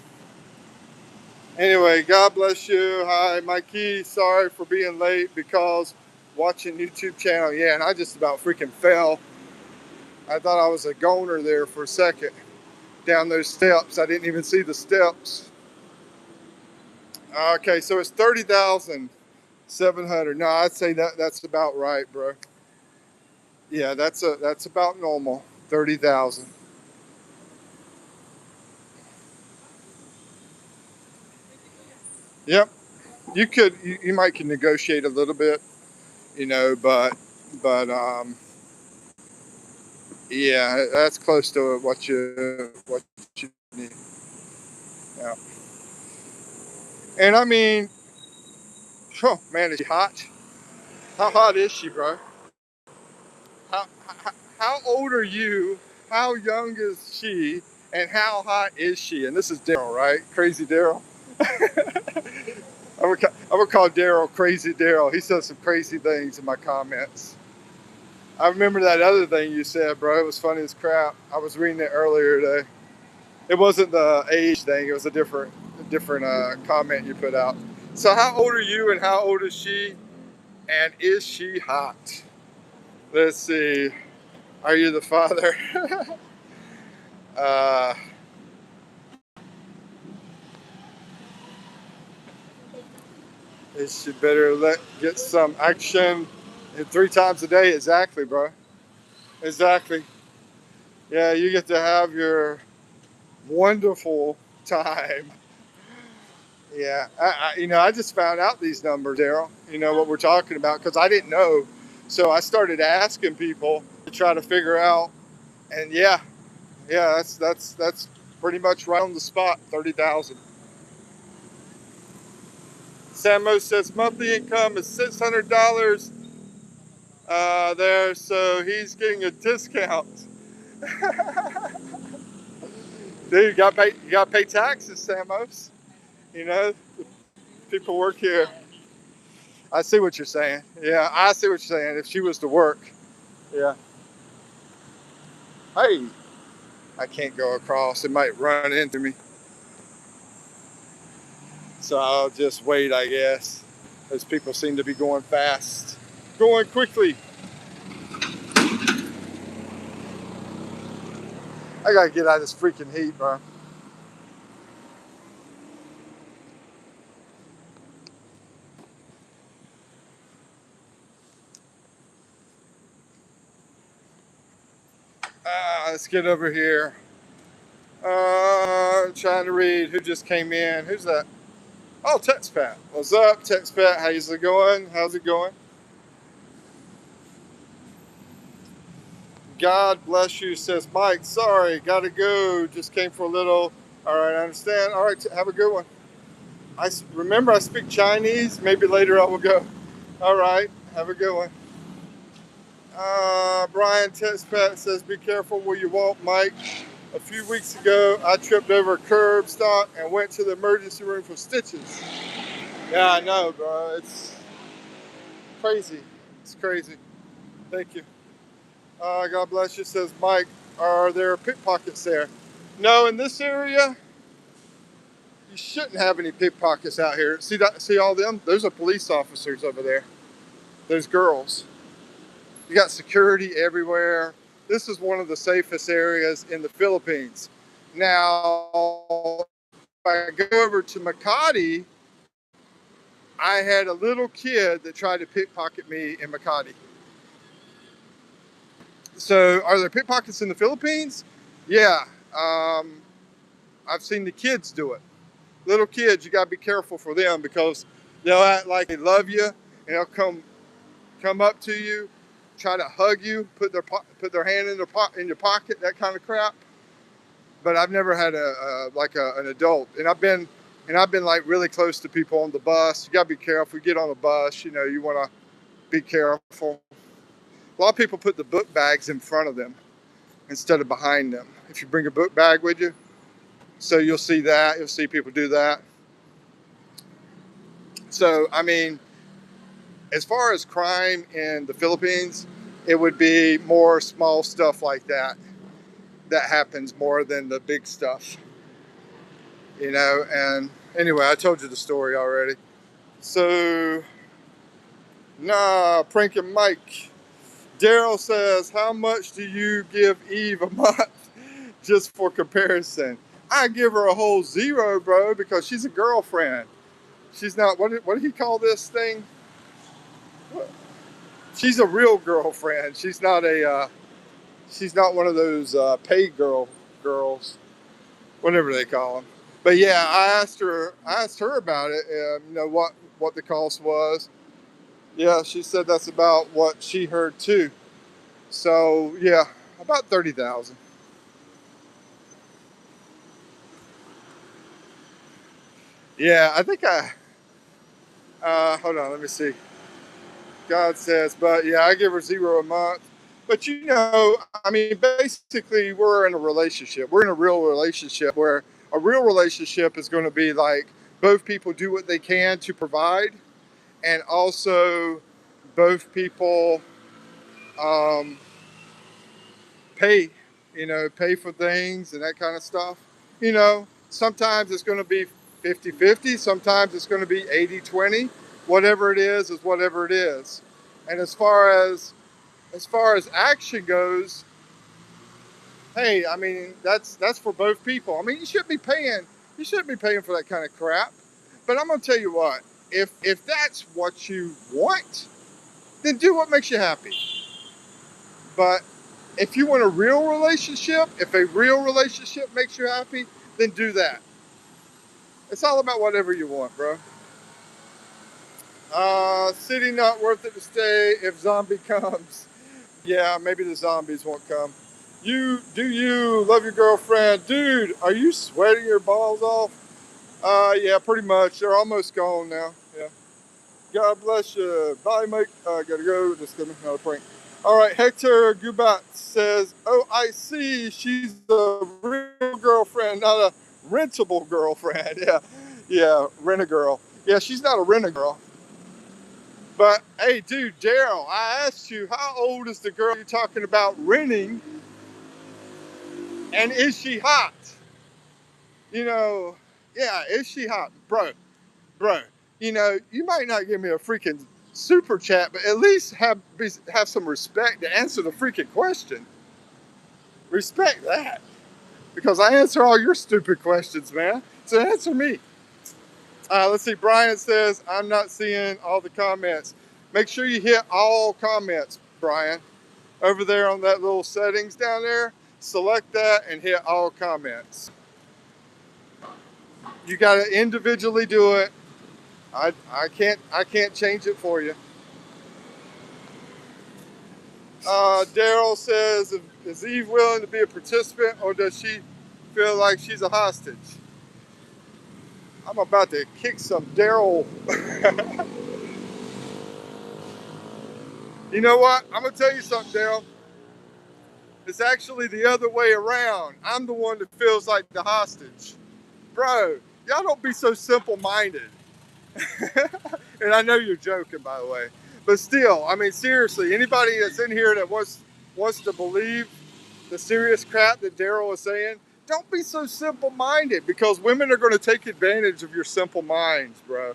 Anyway, God bless you. Hi, Mikey. Sorry for being late because watching YouTube channel. Yeah, and I just about freaking fell. I thought I was a goner there for a second down those steps. I didn't even see the steps. Okay, so it's 30,700. No, I'd say that's about right, bro. Yeah, that's about normal. 30,000. Yep. You might can negotiate a little bit, but yeah, that's close to what you need. Yeah. And I mean, oh man, is she hot? How hot is she, bro? How old are you? How young is she? And how hot is she? And this is Daryl, right? Crazy Daryl. I'm gonna call Daryl Crazy Daryl. He says some crazy things in my comments. I remember that other thing you said, bro. It was funny as crap. I was reading it earlier today. It wasn't the age thing. It was a different comment you put out. So how old are you and how old is she? And is she hot? Let's see. Are you the father? uh, she better get some action and 3 times a day. Exactly, bro. Exactly. Yeah, you get to have your wonderful time. Yeah, I just found out these numbers, Daryl. You know what we're talking about because I didn't know. So I started asking people to try to figure out, and yeah, that's pretty much right on the spot. 30,000. Samo says monthly income is $600 there, so he's getting a discount. Dude, you got to pay taxes, Samos. You know, people work here. I see what you're saying. Yeah, I see what you're saying. If she was to work, yeah. Hey, I can't go across. It might run into me. So I'll just wait, I guess. Those people seem to be going fast, going quickly. I gotta get out of this freaking heat, bro. Let's get over here. Trying to read who just came in. Who's that? Oh, Expat. What's up, Expat? How's it going? How's it going? God bless you, says Mike. Sorry, gotta go. Just came for a little. All right, I understand. All right, have a good one. Remember I speak Chinese. Maybe later I will go. All right, have a good one. Brian Texpat says, "Be careful where you walk, Mike. A few weeks ago, I tripped over a curb stop and went to the emergency room for stitches." Yeah, I know, bro. It's crazy. It's crazy. Thank you. God bless you, says Mike. Are there pickpockets there? No, in this area, you shouldn't have any pickpockets out here. See that? See all them? Those are police officers over there. Those girls. You got security everywhere. This is one of the safest areas in the Philippines. Now, if I go over to Makati, I had a little kid that tried to pickpocket me in Makati. So, are there pickpockets in the Philippines? Yeah. Um, I've seen the kids do it. Little kids, you gotta be careful for them because they'll act like they love you and they'll come up to you, try to hug you, put their hand in your pocket, that kind of crap. But I've never had an adult, and I've been And I've been like really close to people on the bus. You gotta be careful. You get on a bus, you know, you wanna be careful. A lot of people put the book bags in front of them instead of behind them. If you bring a book bag with you, so you'll see that. You'll see people do that. So, I mean, as far as crime in the Philippines, it would be more small stuff like that that happens more than the big stuff, you know. And anyway, I told you the story already. So, nah, pranking Mike. Daryl says, how much do you give Eve a month just for comparison? I give her a whole zero, bro, because she's a girlfriend. She's not, what did he call this thing? She's a real girlfriend. She's not one of those paid girls, whatever they call them. But yeah, I asked her about it, you know, what the cost was. Yeah, she said that's about what she heard too. So yeah, about 30,000. Yeah, I think hold on, let me see. God says, but yeah, I give her zero a month. But you know, I mean, basically, we're in a relationship. We're in a real relationship where a real relationship is going to be like both people do what they can to provide, and also both people um, pay, you know, pay for things and that kind of stuff. You know, sometimes it's going to be 50-50, sometimes it's going to be 80-20. Whatever it is whatever it is. And as far as action goes, hey, I mean that's for both people. I mean you shouldn't be paying for that kind of crap. But I'm gonna tell you what, if that's what you want, then do what makes you happy. But if you want a real relationship, if a real relationship makes you happy, then do that. It's all about whatever you want, bro. City not worth it to stay if zombie comes. Yeah, maybe the zombies won't come. You love your girlfriend, dude? Are you sweating your balls off? Yeah, pretty much. They're almost gone now. Yeah. God bless you. Bye, mate. Gotta go. Just gonna another prank. All right, Hector Gubat says, "Oh, I see. She's a real girlfriend, not a rentable girlfriend." Yeah, yeah, rent a girl. Yeah, she's not a rent a girl. But hey, dude, Daryl, I asked you, how old is the girl you're talking about renting, and is she hot? You know, yeah, is she hot, bro? You know, you might not give me a freaking super chat, but at least have some respect to answer the freaking question. Respect that, because I answer all your stupid questions, man. So answer me. Let's see. Brian says I'm not seeing all the comments. Make sure you hit all comments, Brian. Over there on that little settings down there, select that and hit all comments. You got to individually do it. I can't change it for you. Daryl says, is Eve willing to be a participant, or does she feel like she's a hostage? I'm about to kick some Daryl. You know what? I'm gonna tell you something, Daryl. It's actually the other way around. I'm the one that feels like the hostage. Bro, y'all don't be so simple-minded. And I know you're joking, by the way. But still, I mean, seriously, anybody that's in here that wants to believe the serious crap that Daryl is saying, don't be so simple-minded, because women are going to take advantage of your simple minds, bro.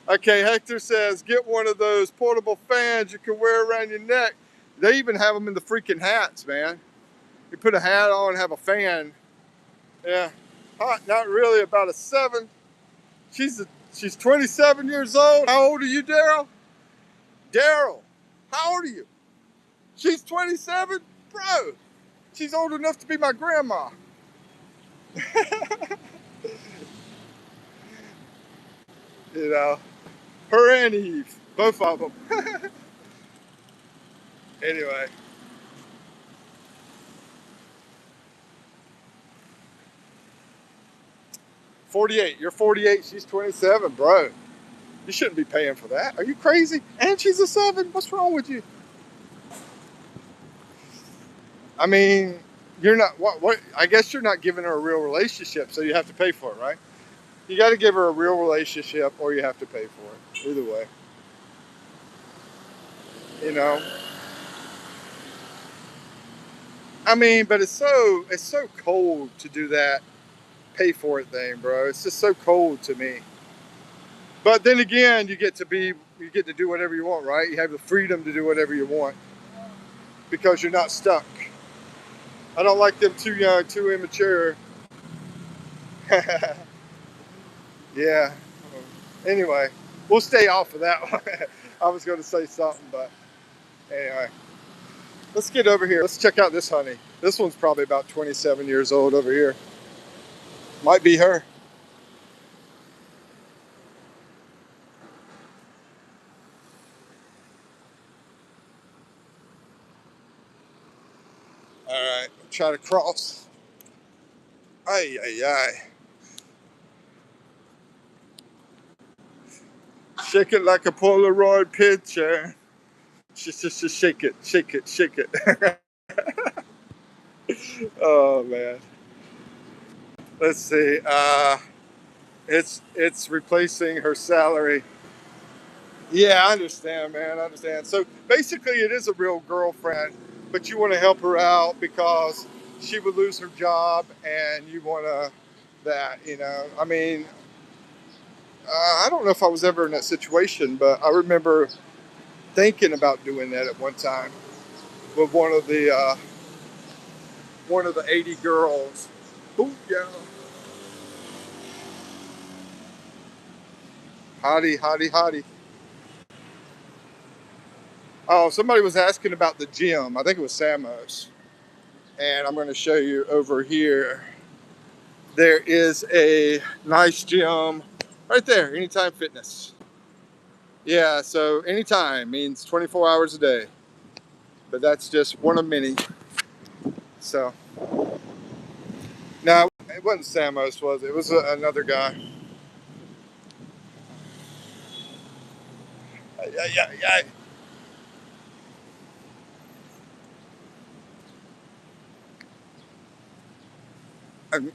Okay, Hector says, get one of those portable fans you can wear around your neck. They even have them in the freaking hats, man. You put a hat on and have a fan. Yeah. Hot, not really, about a 7. She's 27 years old. How old are you, Daryl? Daryl, how old are you? She's 27? Bro, she's old enough to be my grandma. You know, her and Eve, both of them. Anyway, 48. You're 48. She's 27, bro. You shouldn't be paying for that. Are you crazy? And she's a 7. What's wrong with you? I mean, you're not. What? I guess you're not giving her a real relationship, so you have to pay for it, right? You got to give her a real relationship, or you have to pay for it. Either way, you know. I mean, but it's so cold to do that pay for it thing, bro. It's just so cold to me. But then again, you get to do whatever you want, right? You have the freedom to do whatever you want because you're not stuck. I don't like them too young, too immature. Yeah. Anyway, we'll stay off of that one. I was going to say something, but anyway. Let's get over here. Let's check out this honey. This one's probably about 27 years old over here. Might be her. All right, try to cross. Ay, ay, ay. Shake it like a Polaroid picture. Just shake it, shake it, shake it. Oh man. Let's see. It's replacing her salary. Yeah, I understand, man. I understand. So basically, it is a real girlfriend, but you want to help her out because she would lose her job, and you want to that. I mean, I don't know if I was ever in that situation, but I remember thinking about doing that at one time with one of the 80 girls. Ooh, yeah. Hottie, hottie, hottie. Oh, somebody was asking about the gym. I think it was Samos. And I'm going to show you over here. There is a nice gym right there, Anytime Fitness. Yeah, so anytime means 24 hours a day. But that's just one of many. So, now it wasn't Samos, was it? It was another guy. Yeah, yeah, yeah.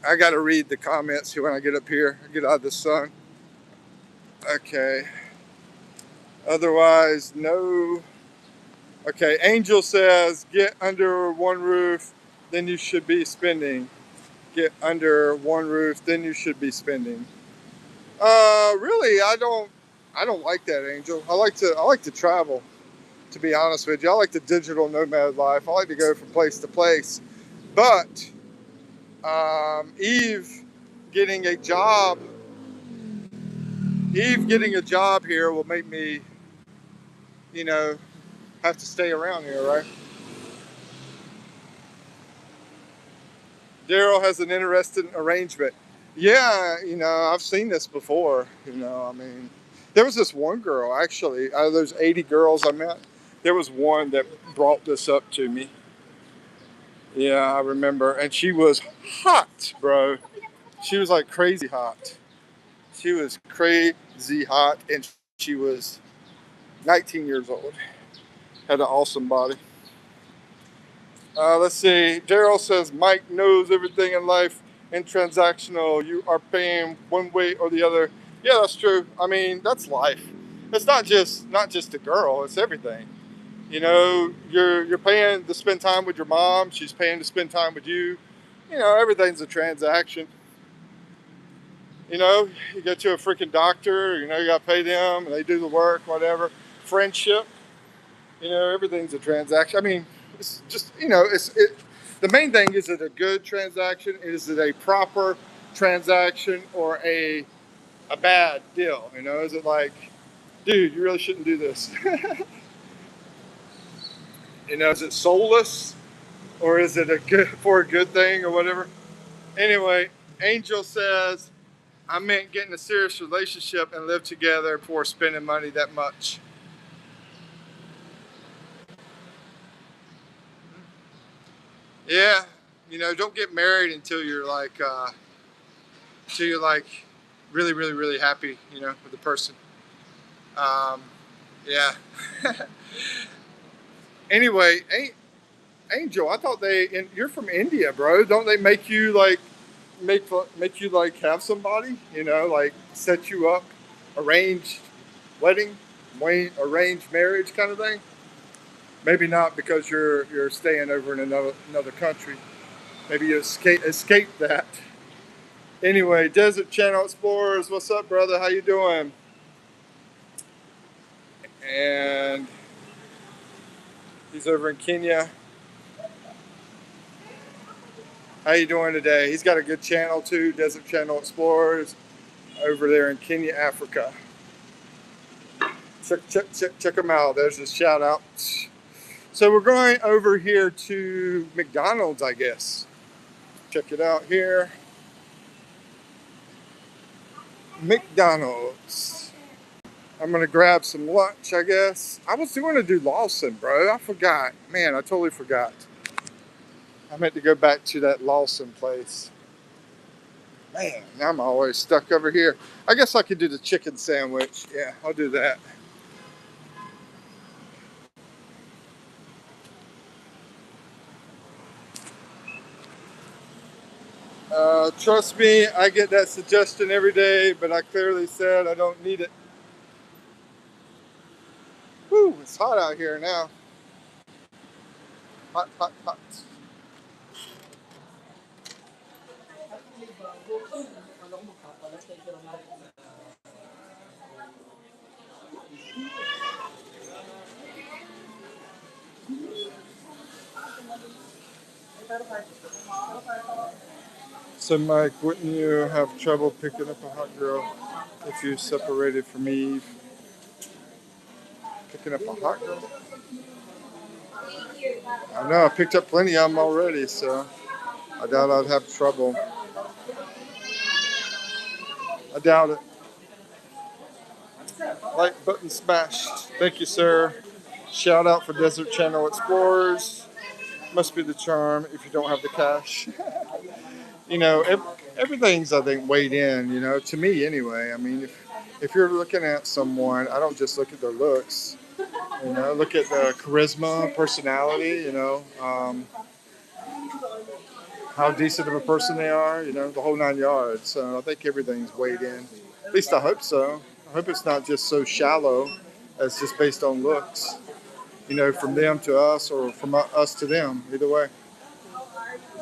I got to read the comments when I get up here, get out of the sun. Okay. Otherwise, no. Okay. Angel says, get under one roof, then you should be spending. Get under one roof, then you should be spending. Really, I don't like that, Angel. I like to travel. To be honest with you, I like the digital nomad life. I like to go from place to place. But Eve getting a job Eve getting a job here will make me, you know, have to stay around here, right? Daryl has an interesting arrangement. Yeah, I've seen this before. I mean, there was this one girl, actually, out of those 80 girls I met, there was one that brought this up to me. Yeah, I remember. And she was hot, bro. She was like crazy hot. She was crazy hot, and she was 19 years old. Had an awesome body. Let's see. Daryl says Mike knows everything in life and transactional. You are paying one way or the other. Yeah, that's true. I mean, that's life. It's not just a girl. It's everything. You're paying to spend time with your mom. She's paying to spend time with you. Everything's a transaction. You go to a freaking doctor. You got to pay them, and they do the work, whatever. Friendship. Everything's a transaction. I mean, it's just, the main thing, is it a good transaction? Is it a proper transaction or a bad deal? Is it like, dude, you really shouldn't do this? Is it soulless or is it a good thing or whatever? Anyway, Angel says, I meant getting a serious relationship and live together before spending money that much. Yeah, don't get married until you're like really, really, really happy, with the person. Um, yeah. Anyway, Angel, I thought you're from India, bro. Don't they make you like make you like have somebody, like set you up, arranged wedding, arranged marriage kind of thing? Maybe not because you're staying over in another country. Maybe you escape that. Anyway, Desert Channel Explorers, what's up, brother? How you doing? And he's over in Kenya. How you doing today? He's got a good channel too, Desert Channel Explorers, over there in Kenya, Africa. Check him out. There's a shout out. So we're going over here to McDonald's, I guess. Check it out here. McDonald's. I'm gonna grab some lunch, I guess. I was going to do Lawson, bro. I forgot. Man, I totally forgot. I meant to go back to that Lawson place. Man, I'm always stuck over here. I guess I could do the chicken sandwich. Yeah, I'll do that. Trust me, I get that suggestion every day, but I clearly said I don't need it. Woo, it's hot out here now. Hot, hot, hot. So, Mike, wouldn't you have trouble picking up a hot girl if you separated from Eve? Picking up a hot girl? I know, I picked up plenty of them already, so I doubt I'd have trouble. I doubt it. Like button smashed. Thank you, sir. Shout out for Desert Channel Explorers. Must be the charm if you don't have the cash. Everything's, I think, weighed in, to me anyway. I mean, if you're looking at someone, I don't just look at their looks, look at the charisma, personality, how decent of a person they are, the whole 9 yards. So I think everything's weighed in. At least I hope so. I hope it's not just so shallow as just based on looks, from them to us or from us to them, either way.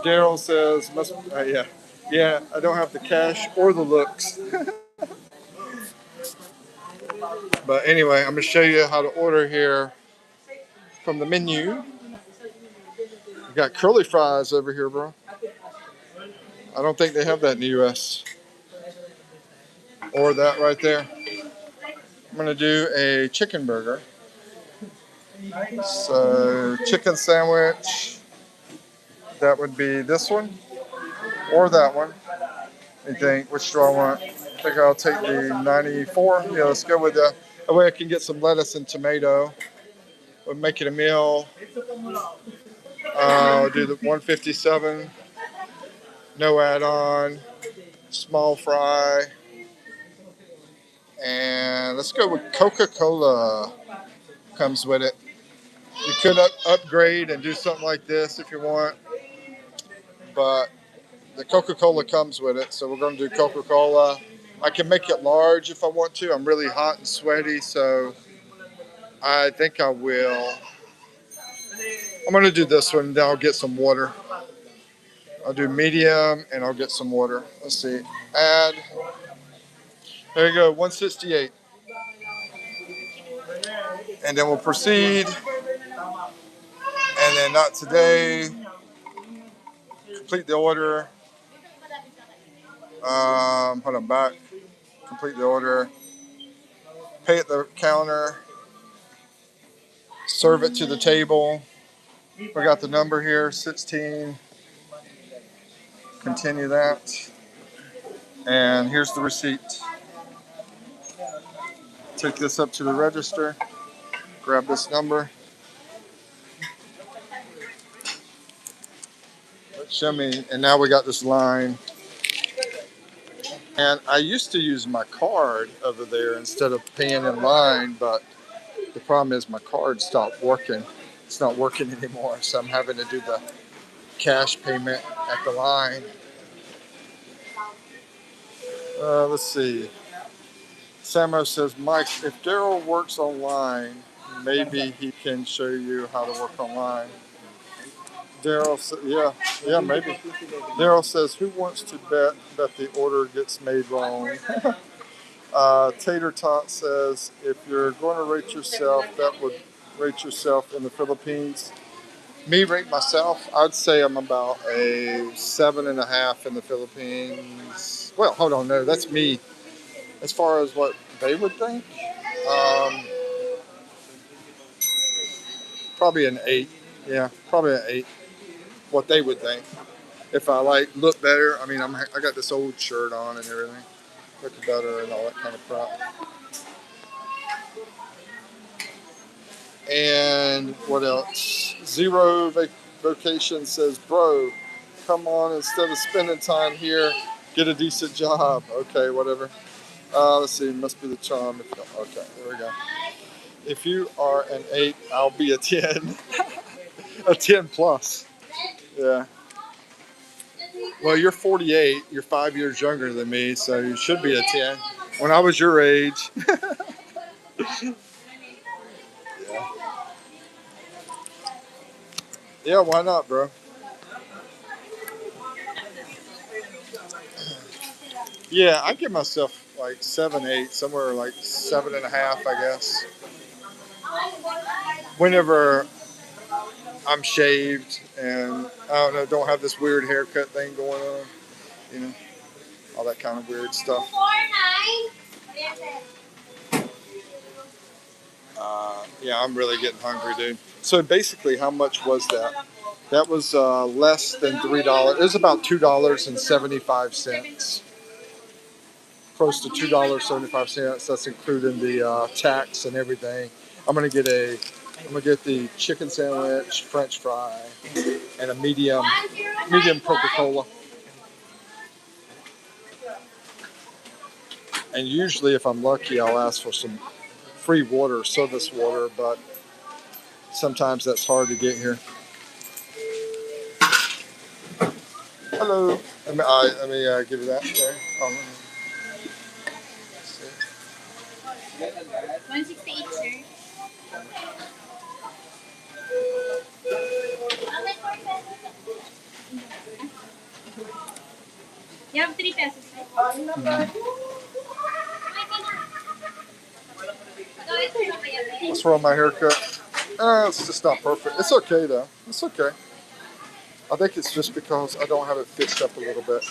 Daryl says, yeah. Yeah, I don't have the cash or the looks. But anyway, I'm going to show you how to order here from the menu. We got curly fries over here, bro. I don't think they have that in the U.S. Or that right there. I'm going to do a chicken burger. So, chicken sandwich. That would be this one or that one. You think, which do I want? I think I'll take the 94. Yeah, let's go with that. That way I can get some lettuce and tomato. We'll make it a meal. I'll do the 157. No add-on. Small fry. And let's go with Coca-Cola. Comes with it. You could upgrade and do something like this if you want. But the Coca-Cola comes with it. So we're going to do Coca-Cola. I can make it large if I want to. I'm really hot and sweaty, so I think I will. I'm going to do this one, then I'll get some water. I'll do medium, and I'll get some water. Let's see. Add. There you go, 168. And then we'll proceed. And then not today. Complete the order. Hold on, back. Complete the order. Pay at the counter. Serve it to the table. We got the number here, 16. Continue that. And here's the receipt. Take this up to the register. Grab this number. Show me. And now we got this line. And I used to use my card over there instead of paying in line, but the problem is my card stopped working. It's not working anymore, so I'm having to do the cash payment at the line. Let's see. Samo says, Mike, if Daryl works online, maybe he can show you how to work online. Daryl says, yeah, maybe. Daryl says, who wants to bet that the order gets made wrong? Tater Tot says, if you're going to rate yourself, that would rate yourself in the Philippines. Me rate myself, I'd say I'm about a 7.5 in the Philippines. Well, hold on, no, that's me. As far as what they would think, um, probably an 8. Yeah, probably an 8. What they would think. If I like look better, I mean, I got this old shirt on and everything, look better and all that kind of crap. And what else? Zero Vocation says, bro, come on, instead of spending time here, get a decent job. Okay, whatever. Let's see, must be the charm. Okay, there we go. If you are an 8, I'll be a 10. A 10 plus. Yeah. Well, you're 48. You're 5 years younger than me, so you should be a 10. When I was your age. Yeah. Yeah, why not, bro? Yeah, I give myself like 7, 8, somewhere like 7.5, I guess. Whenever I'm shaved and I don't know, don't have this weird haircut thing going on, you know, all that kind of weird stuff. Yeah, I'm really getting hungry, dude. So basically, how much was that? That was less than $3. It was about $2.75. Close to $2.75. That's including the tax and everything. I'm gonna get the chicken sandwich, French fry, and a medium Coca-Cola. And usually, if I'm lucky, I'll ask for some free water, service water, but sometimes that's hard to get here. Hello. Let me give you that there. 168, sir. You have 3 pesos, sir. What's wrong with my haircut? It's just not perfect. It's okay though. It's okay. I think it's just because I don't have it fixed up a little bit.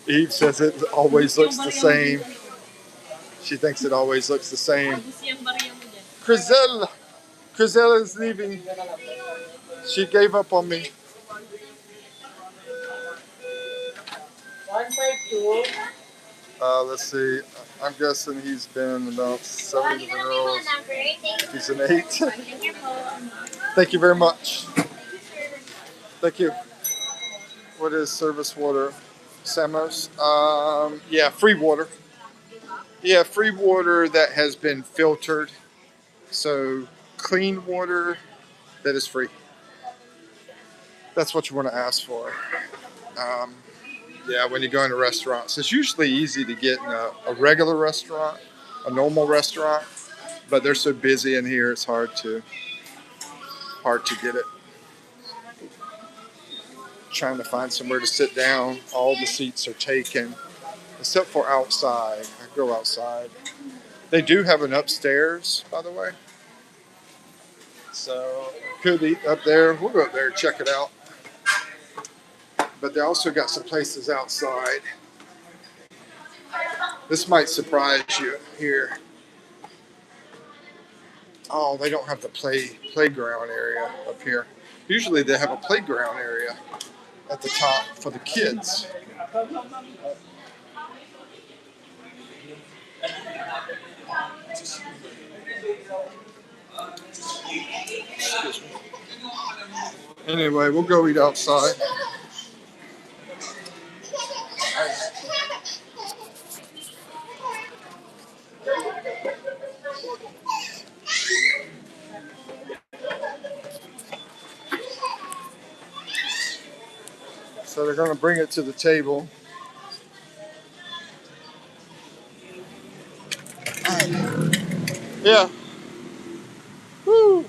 Eve says it always looks the same. She thinks it always looks the same. Crizelle is leaving. She gave up on me. 152. Let's see. I'm guessing he's been about 70 girls. He's an 8. Thank you very much. Thank you. What is service water? Samos? Yeah, free water. Yeah, free water that has been filtered. So clean water that is free. That's what you want to ask for. Yeah, when you go into restaurants, it's usually easy to get in a regular restaurant, a normal restaurant, but they're so busy in here, it's hard to get it. Trying to find somewhere to sit down. All the seats are taken, except for outside. I go outside. They do have an upstairs, by the way. So could eat up there. We'll go up there and check it out. But they also got some places outside. This might surprise you here. Oh, they don't have the playground area up here. Usually they have a playground area at the top for the kids. Excuse me. Anyway, we'll go eat outside. So they're going to bring it to the table. Yeah. Woo.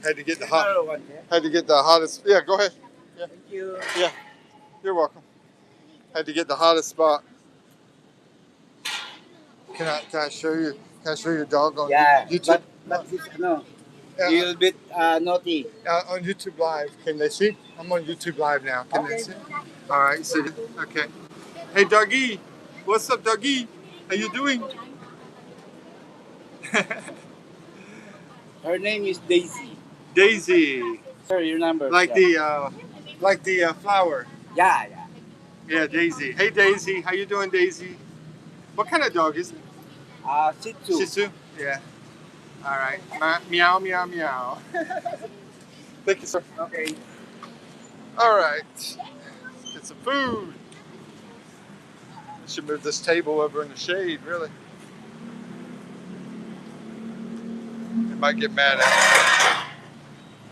Had to get the hottest. Yeah, go ahead. Yeah. Thank you. Yeah. You're welcome. Had to get the hottest spot. Can I show you? Can I show your dog on Yeah, YouTube? but this no, Uh, little bit naughty. on YouTube Live. Can they see? I'm on YouTube Live now. Can they Okay. see? All right. See. Okay. Hey, doggy. What's up, doggy? How you doing? Her name is Daisy. Daisy. Sir, your number. Like Yeah. the flower. Yeah, yeah. Yeah, Daisy. Hey, Daisy. How you doing, Daisy? What kind of dog is it? Shih Shih Tzu. Tzu. Yeah. All right. Meow, meow, meow. Thank you, sir. Okay. All right. Let's get some food. I should move this table over in the shade, really. They might get mad at me.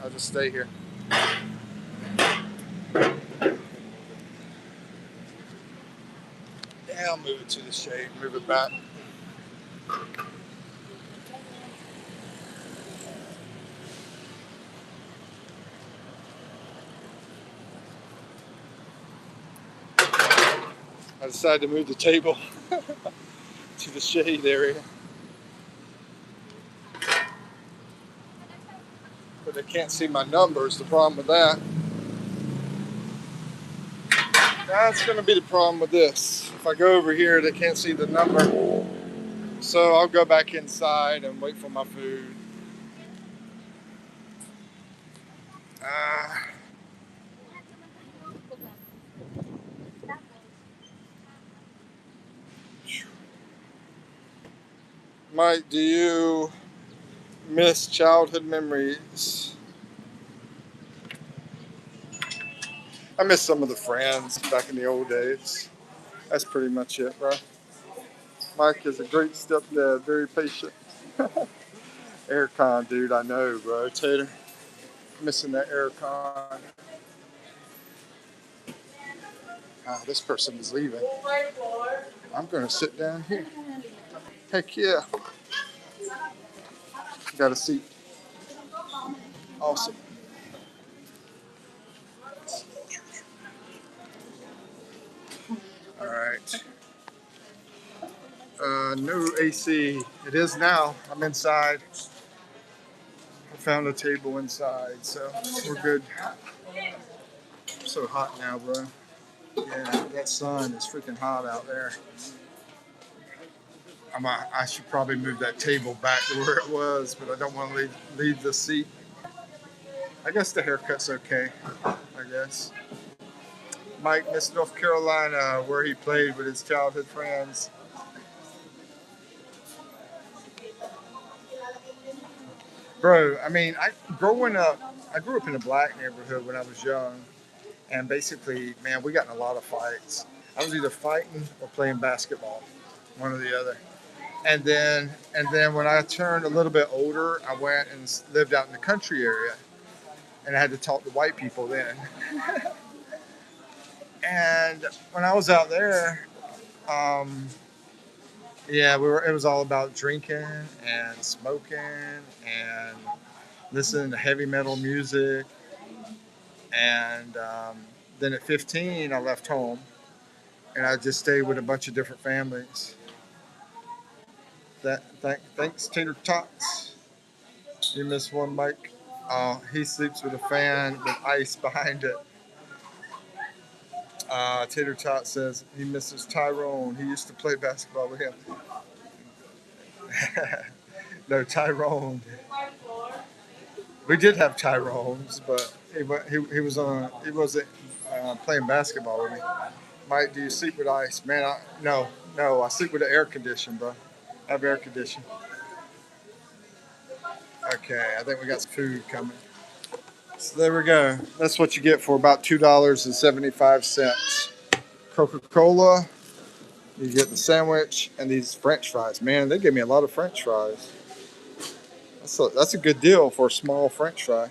I'll just stay here. Yeah, I'll move it to the shade, move it back. I decided to move the table to the shade area. But they can't see my numbers, the problem with that. That's going to be the problem with this. If I go over here, they can't see the number. So I'll go back inside and wait for my food. Mike, do you miss childhood memories? I miss some of the friends back in the old days. That's pretty much it, bro. Mike is a great stepdad, very patient. Aircon, dude, I know, bro. Tater, missing that aircon. Ah, this person is leaving. I'm gonna sit down here. Heck yeah. Got a seat. Awesome. All right. No AC. It is now. I'm inside. I found a table inside, so we're good. So hot now, bro. Yeah, that sun is freaking hot out there. I should probably move that table back to where it was, but I don't want to leave the seat. I guess the haircut's okay. I guess. Mike missed North Carolina, where he played with his childhood friends. Bro, I mean, I grew up in a black neighborhood when I was young, and basically, man, we got in a lot of fights. I was either fighting or playing basketball, one or the other. And then when I turned a little bit older, I went and lived out in the country area, and I had to talk to white people then. And when I was out there, um, yeah, it was all about drinking and smoking and listening to heavy metal music. And then at 15, I left home, and I just stayed with a bunch of different families. Thanks, Tater Tots. You missed one, Mike. He sleeps with a fan with ice behind it. Tater Tot says he misses Tyrone. He used to play basketball with him. No, Tyrone. We did have Tyrones, but he wasn't playing basketball with me. Mike, do you sleep with ice? Man, no, I sleep with the air condition, bro. I have air condition. Okay, I think we got some food coming. So there we go. That's what you get for about $2.75. Coca-Cola, You get the sandwich and these French fries. Man, they give me a lot of French fries. That's a good deal for a small French fry.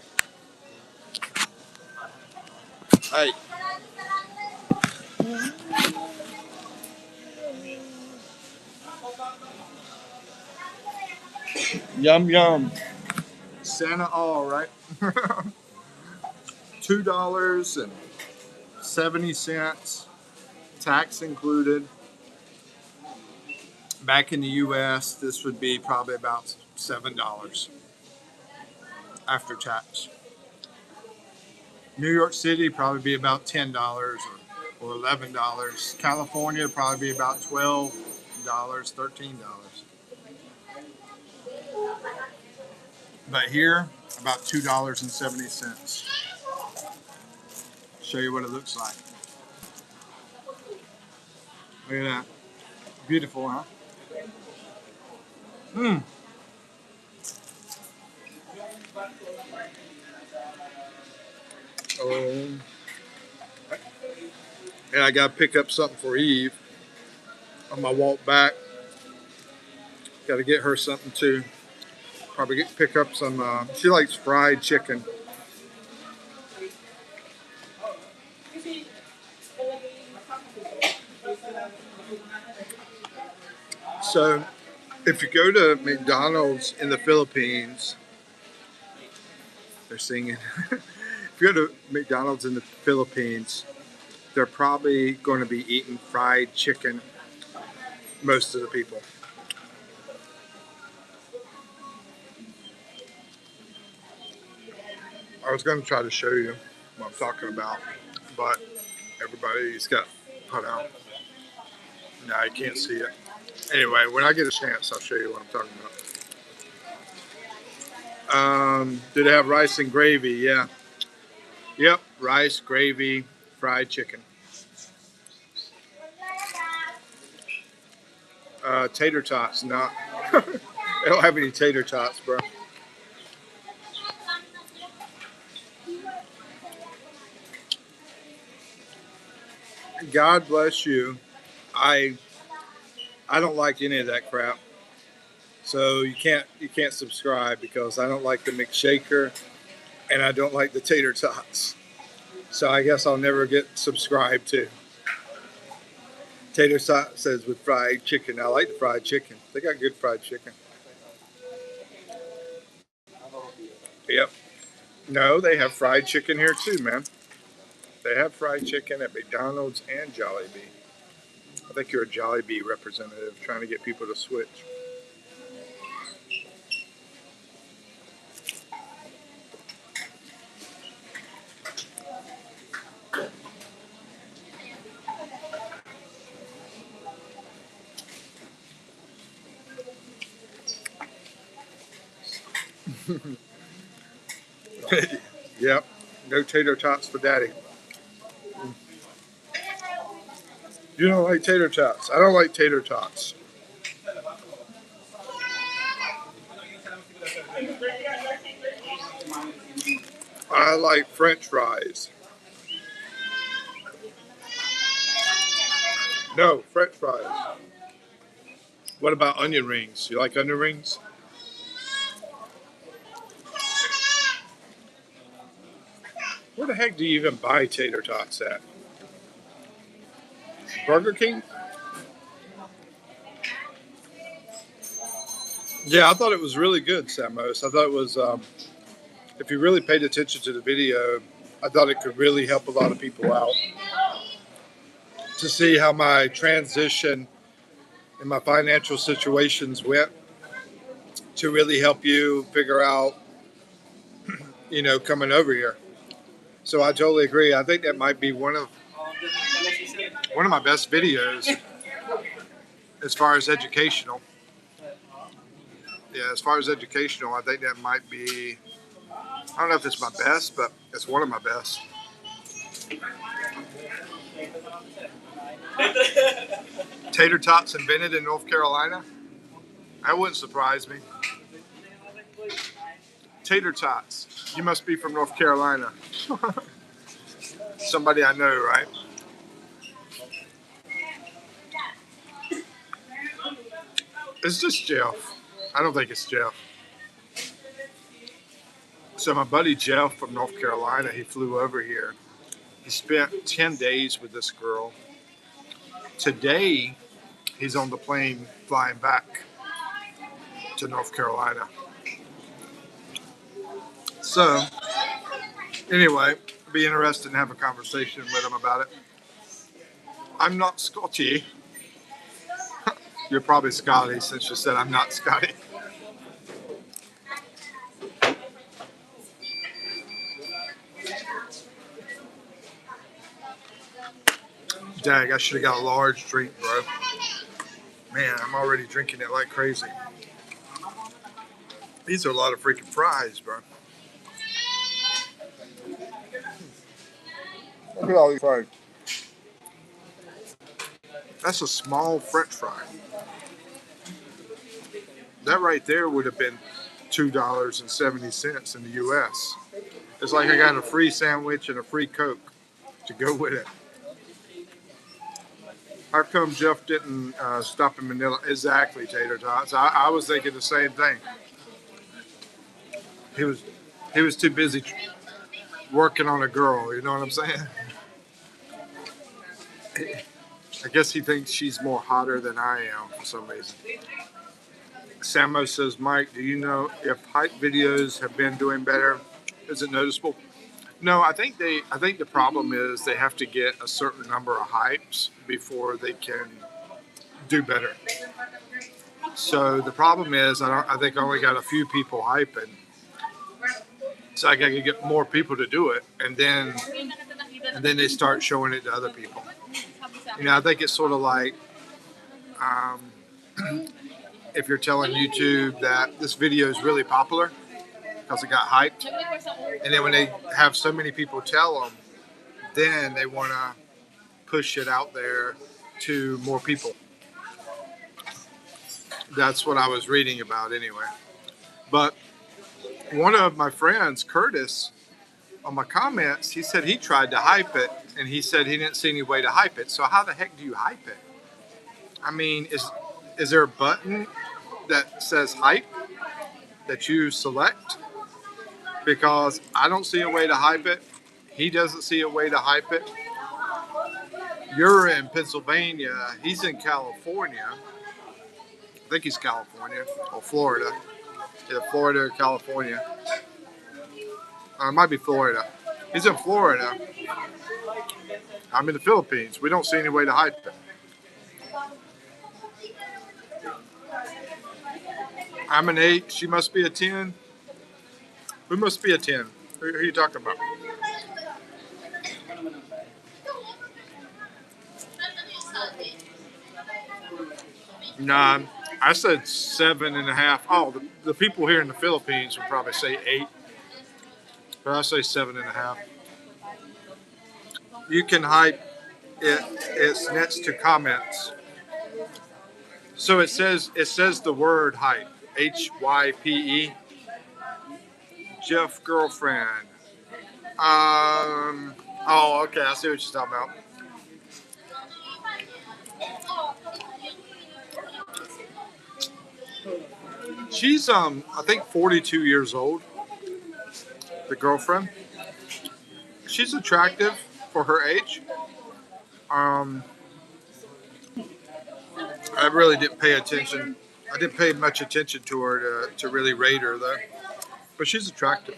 Hey, yum yum. Santa all right. $2.70, tax included. Back in the U.S., this would be probably about $7 after tax. New York City probably be about $10 or $11. California probably be about $12, $13. But here, about $2.70. Show you what it looks like. Look at that. Beautiful, huh? Mmm. Oh. And I got to pick up something for Eve on my walk back. Got to get her something too. Probably pick up some. She likes fried chicken. So, if you go to McDonald's in the Philippines, they're singing. If you go to McDonald's in the Philippines, they're probably going to be eating fried chicken. Most of the people. I was going to try to show you what I'm talking about, but everybody's got put out. Now you can't see it. Anyway, when I get a chance, I'll show you what I'm talking about. Did it have rice and gravy? Yeah. Yep, rice, gravy, fried chicken. Tater tots, not. They don't have any tater tots, bro. God bless you. I I don't like any of that crap. So you can't subscribe because I don't like the McShaker and I don't like the tater tots. So I guess I'll never get subscribed to. Tater tot says with fried chicken. I like the fried chicken. They got good fried chicken. Yep. No, they have fried chicken here too, man. They have fried chicken at McDonald's and Jollibee. I think you're a Jollibee representative trying to get people to switch. Yep. No tater tots for daddy. You don't like tater tots. I don't like tater tots. I like French fries. No, French fries. What about onion rings? You like onion rings? Where the heck do you even buy tater tots at? Burger King? Yeah, I thought it was really good, Samos. I thought it was, if you really paid attention to the video, I thought it could really help a lot of people out to see how my transition and my financial situations went to really help you figure out, coming over here. So I totally agree. I think that might be one of my best videos as far as educational. Yeah, as far as educational, I think that might be. I don't know if it's my best, but it's one of my best. Tater tots invented in North Carolina? That wouldn't surprise me. Tater tots. You must be from North Carolina. Somebody I know, right? It's just Jeff. I don't think it's Jeff. So my buddy Jeff from North Carolina, he flew over here. He spent 10 days with this girl. Today, he's on the plane flying back to North Carolina. So, anyway, be interested in having a conversation with him about it. I'm not Scotty. You're probably Scotty since you said I'm not Scotty. Dag, I should have got a large drink, bro. Man, I'm already drinking it like crazy. These are a lot of freaking fries, bro. Look at all these fries. That's a small French fry. That right there would have been $2.70 in the U.S. It's like I got a free sandwich and a free Coke to go with it. How come Jeff didn't stop in Manila? Exactly, Tater Tots. I was thinking the same thing. He was too busy working on a girl. You know what I'm saying? I guess he thinks she's more hotter than I am for some reason. Samo says, Mike, do you know if hype videos have been doing better? Is it noticeable? No, I think the problem is they have to get a certain number of hypes before they can do better. So the problem is I think I only got a few people hyping. So I got to get more people to do it, and then they start showing it to other people. You know, I think it's sort of like if you're telling YouTube that this video is really popular because it got hyped, and then when they have so many people tell them, then they want to push it out there to more people. That's what I was reading about anyway. But one of my friends, Curtis, on my comments, he said he tried to hype it, and he said he didn't see any way to hype it. So how the heck do you hype it? I mean, is there a button that says hype that you select? Because I don't see a way to hype it. He doesn't see a way to hype it. You're in Pennsylvania. He's in California. I think he's California or Florida. Either Florida or California. It might be Florida. He's in Florida. I'm in the Philippines. We don't see any way to hype it. I'm an 8. She must be a 10. Who must be a 10? Who are you talking about? Nah, I said 7.5. Oh, the people here in the Philippines would probably say 8. But I say 7.5. You can hype it. It's next to comments. So it says the word hype. HYPE. Jeff girlfriend. Oh, okay. I see what you're talking about. She's I think 42 years old. The girlfriend. She's attractive for her age. I really didn't pay attention. I didn't pay much attention to her to really rate her though. But she's attractive.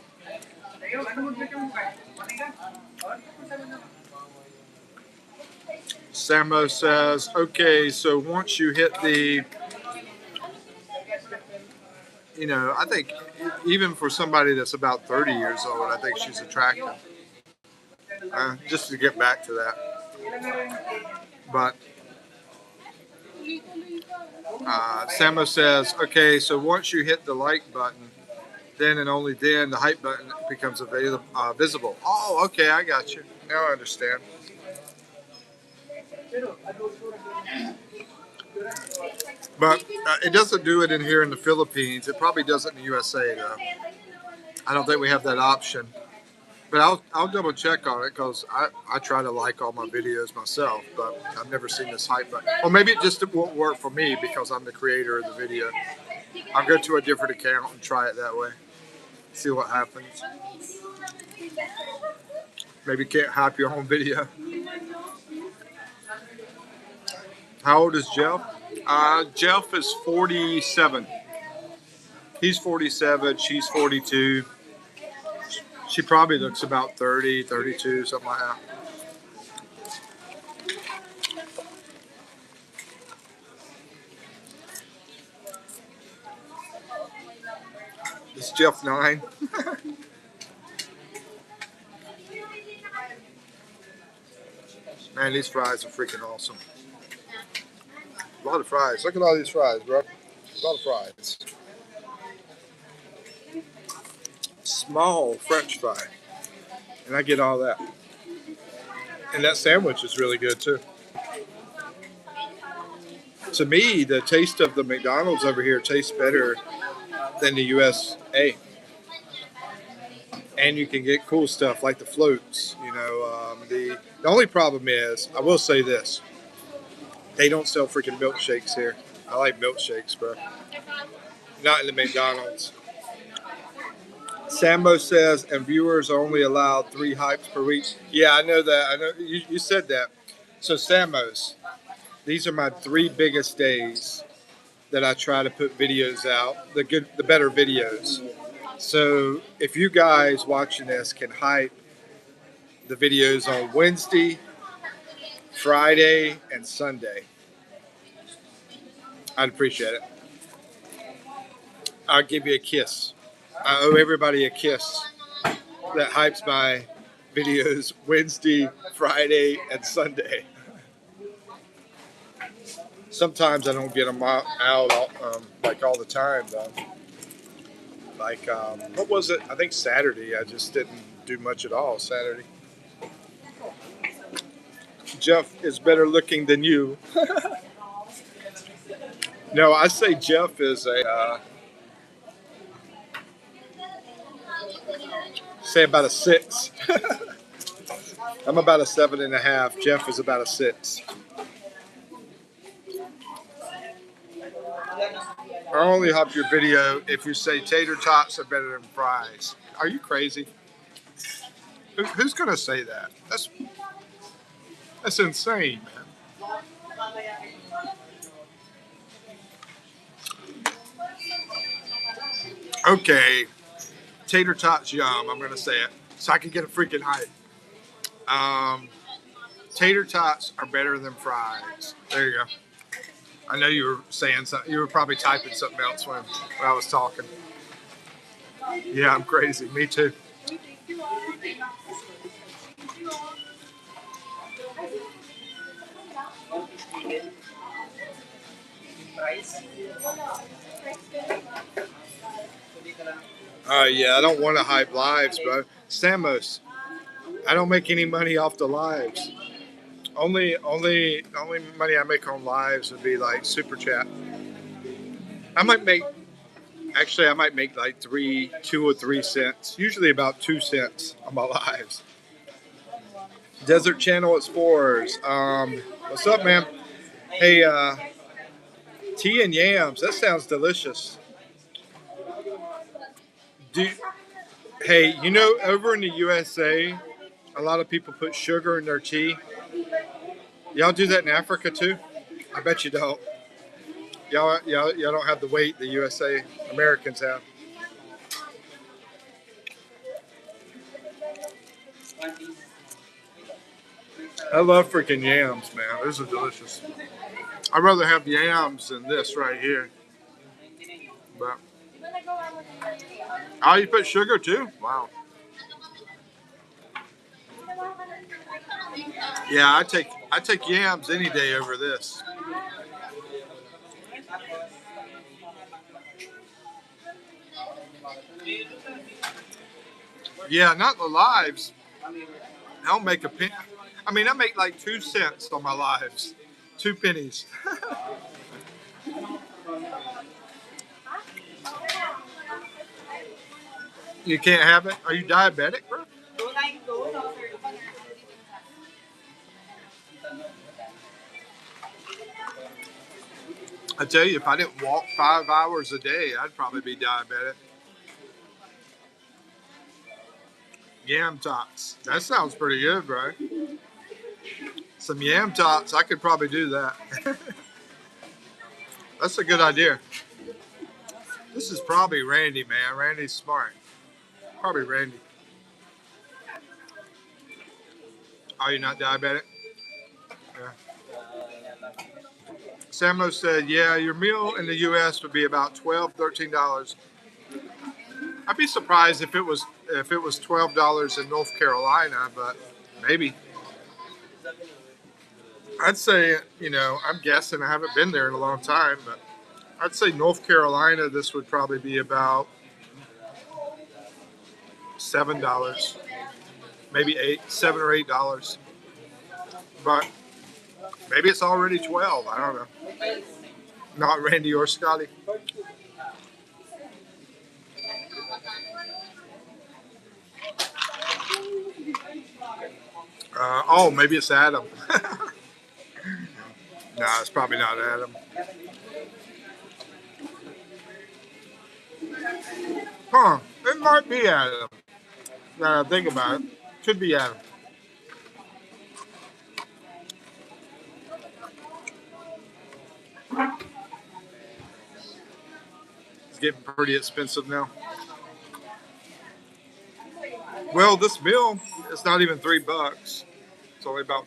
Samo says, okay, so once you hit the, you know, I think even for somebody that's about 30 years old, I think she's attractive. Just to get back to that. But Samo says, okay, so once you hit the like button, then and only then the hype button becomes visible. Oh, okay, I got you. Now I understand. But it doesn't do it in here in the Philippines. It probably does it in the USA, though. I don't think we have that option. But I'll double check on it because I try to like all my videos myself, but I've never seen this hype button. Or maybe it just won't work for me because I'm the creator of the video. I'll go to a different account and try it that way. See what happens. Maybe you can't hype your own video. How old is Jeff? Jeff is 47. He's 47. She's 42. She probably looks about 30, 32, something like that. Is Jeff 9? Man, these fries are freaking awesome. A lot of fries. Look at all these fries, bro. A lot of fries. Small French fry. And I get all that. And that sandwich is really good too. To me, the taste of the McDonald's over here tastes better than the USA. And you can get cool stuff like the floats. You know, the only problem is, I will say this: they don't sell freaking milkshakes here. I like milkshakes, bro. Not in the McDonald's. Sambo says, and viewers are only allowed 3 hypes per week. Yeah, I know that. I know you said that. So Sambo's, these are my 3 biggest days that I try to put videos out. The better videos. So if you guys watching this can hype the videos on Wednesday, Friday, and Sunday, I'd appreciate it. I'll give you a kiss. I owe everybody a kiss that hypes my videos Wednesday, Friday, and Sunday. Sometimes I don't get them out like all the time, though. Like, what was it? I think Saturday. I just didn't do much at all Saturday. Jeff is better looking than you. No, I say Jeff is say about a 6. I'm about a 7.5. Jeff is about a 6. I only hype your video if you say tater tots are better than fries. Are you crazy? Who's gonna say that? That's insane, man. Okay, tater tots yum. I'm gonna say it so I can get a freaking hype. Tater tots are better than fries. There you go. I know you were saying something. You were probably typing something else when I was talking. Yeah, I'm crazy. Me too. Yeah, I don't want to hype lives, bro. Samos, I don't make any money off the lives. Only money I make on lives would be like super chat. I might make like 2 or 3 cents. Usually about 2 cents on my lives. Desert Channel Explorers. What's up, man? Hey, tea and yams. That sounds delicious. Hey, you know, over in the USA, a lot of people put sugar in their tea. Y'all do that in Africa too? I bet you don't. Y'all don't have the weight the USA Americans have. I love freaking yams, man. Those are delicious. I'd rather have yams than this right here. But oh, you put sugar too? Wow. Yeah, I take yams any day over this. Yeah, not the lives. I don't make a penny. I mean, I make like 2 cents on my lives. 2 pennies. You can't have it? Are you diabetic, bro? I tell you, if I didn't walk 5 hours a day, I'd probably be diabetic. Yam tots. That sounds pretty good, bro. Some yam tots, I could probably do that. That's a good idea. This is probably Randy, man. Randy's smart. Probably Randy. Are you not diabetic? Yeah. Samo said, yeah, your meal in the U.S. would be about $12, $13. I'd be surprised if it was $12 in North Carolina, but maybe. I'd say, I'm guessing. I haven't been there in a long time, but I'd say North Carolina, this would probably be about $7, maybe $7 or $8. But maybe it's already 12. I don't know. Not Randy or Scotty. Oh, maybe it's Adam. No, it's probably not Adam. Huh? It might be Adam. Now that I think about it, could be Adam. It's getting pretty expensive now. Well, this meal is not even $3. It's only about,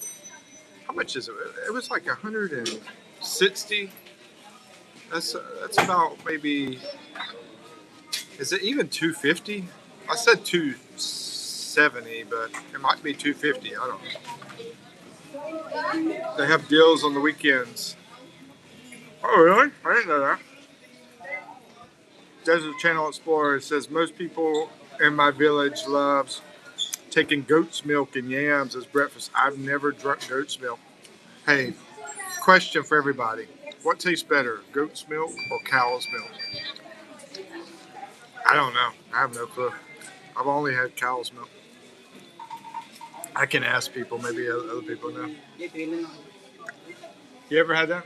how much is it? It was like 160. That's about maybe. Is it even 250? I said 270, but it might be 250. I don't know. They have deals on the weekends. Oh, really? I didn't know that. Desert Channel Explorer says most people in my village loves taking goat's milk and yams as breakfast. I've never drunk goat's milk. Hey, question for everybody. What tastes better, goat's milk or cow's milk? I don't know. I have no clue. I've only had cow's milk. I can ask people. Maybe other people know. You ever had that?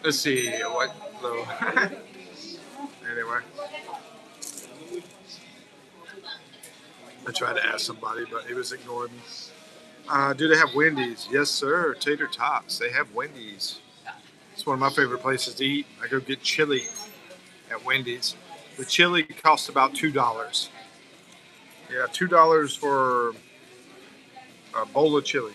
Let's see. What? So, anyway. I tried to ask somebody, but he was ignoring me. Do they have Wendy's? Yes, sir. Tater tots. They have Wendy's. It's one of my favorite places to eat. I go get chili at Wendy's. The chili costs about $2. Yeah, $2 for a bowl of chili.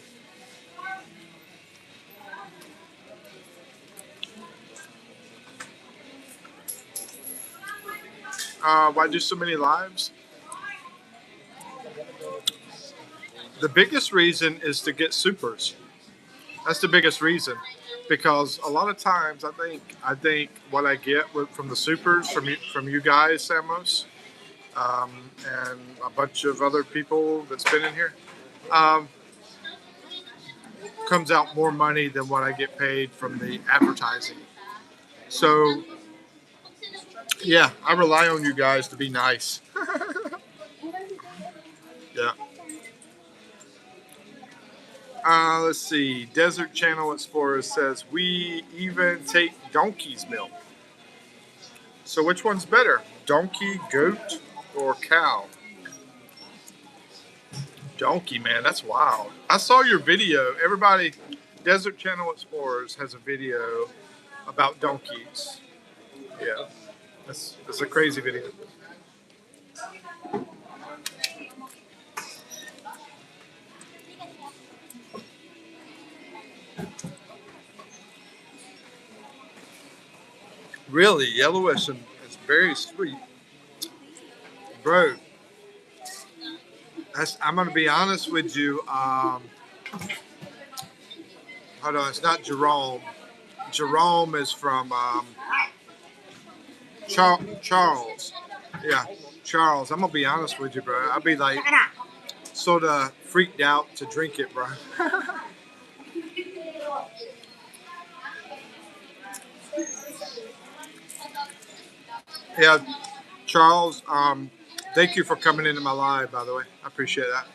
Why do so many lives? The biggest reason is to get supers. That's the biggest reason, because a lot of times I think what I get from the supers from you guys, Samos, and a bunch of other people that's been in here, um, comes out more money than what I get paid from the advertising. So yeah, I rely on you guys to be nice. Yeah. Let's see. Desert Channel Explorer says we even take donkey's milk. So which one's better? Donkey, goat, or cow? Donkey, man, that's wild. I saw your video. Everybody, Desert Channel Explorers has a video about donkeys. Yeah, that's a crazy video. Really, yellowish and it's very sweet, bro. I'm gonna be honest with you. Hold on, it's not Jerome. Jerome is from Charles. Yeah, Charles. I'm gonna be honest with you, bro. I'd be like sort of freaked out to drink it, bro. Yeah, Charles. Thank you for coming into my live, by the way. I appreciate that.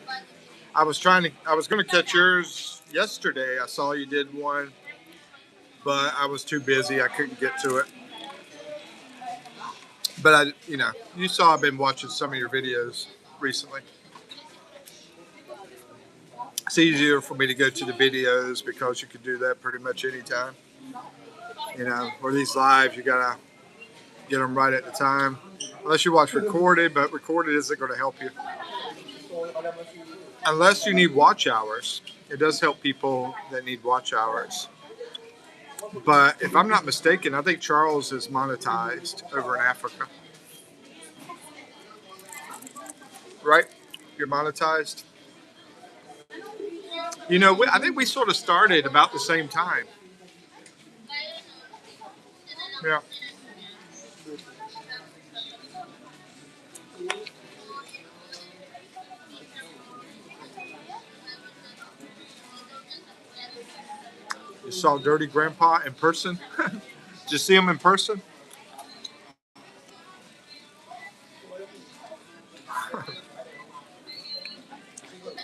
I was going to catch yours yesterday. I saw you did one, but I was too busy. I couldn't get to it. But you saw I've been watching some of your videos recently. It's easier for me to go to the videos because you can do that pretty much anytime. Or these lives, you gotta get them right at the time. Unless you watch recorded, but recorded isn't going to help you. Unless you need watch hours. It does help people that need watch hours. But if I'm not mistaken, I think Charles is monetized over in Africa. Right? You're monetized? I think we sort of started about the same time. Yeah. You saw Dirty Grandpa in person? Did you see him in person?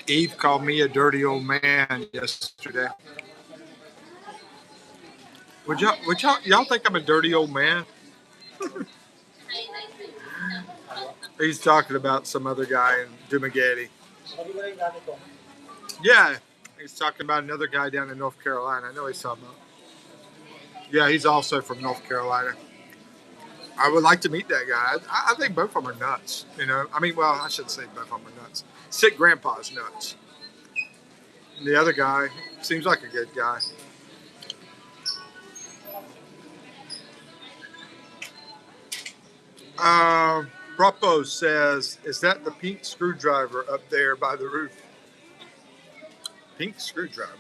Eve called me a dirty old man yesterday. Y'all think I'm a dirty old man? He's talking about some other guy in Dumagetti. Yeah, he's talking about another guy down in North Carolina. I know he's talking about. Yeah, he's also from North Carolina. I would like to meet that guy. I think both of them are nuts. I shouldn't say both of them are nuts. Sick Grandpa's nuts. And the other guy seems like a good guy. Propo says, is that the pink screwdriver up there by the roof? Pink screwdriver.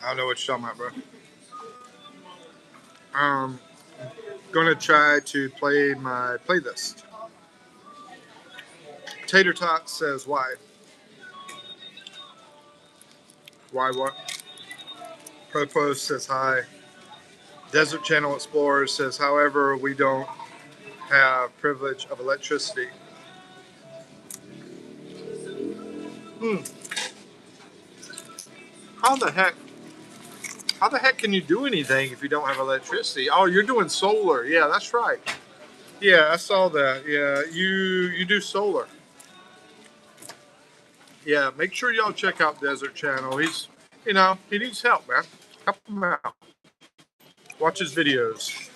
I don't know what you're talking about, bro. Gonna try to play my playlist. Tater Tot says, why? Why what? Propos says hi. Desert Channel Explorer says, however, we don't have privilege of electricity. How the heck can you do anything if you don't have electricity? Oh, you're doing solar. Yeah, that's right. Yeah, I saw that. Yeah, you do solar. Yeah, make sure y'all check out Desert Channel. He needs help, man. Help him out. Watch his videos.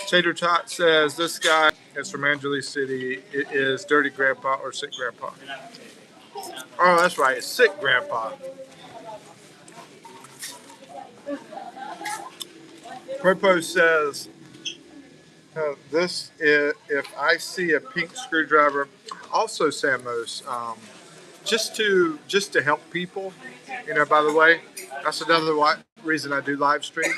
Tater Tot says this guy is from Angeles City. It is Dirty Grandpa or Sick Grandpa. Oh, that's right. It's Sick Grandpa. Propos says this is, if I see a pink screwdriver. Also, Samos, just to help people. By the way, that's another reason I do live stream.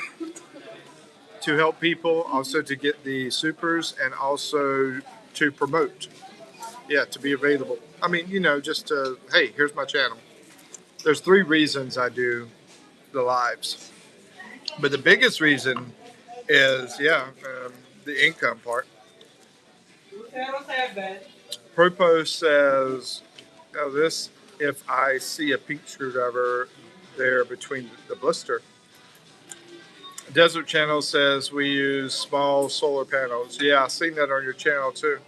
To help people, also to get the supers, and also to promote. Yeah, to be available. Just to, hey, here's my channel. There's 3 reasons I do the lives. But the biggest reason is, the income part. Propos says, this, if I see a pink screwdriver there between the blister. Desert Channel says we use small solar panels. Yeah, I've seen that on your channel too.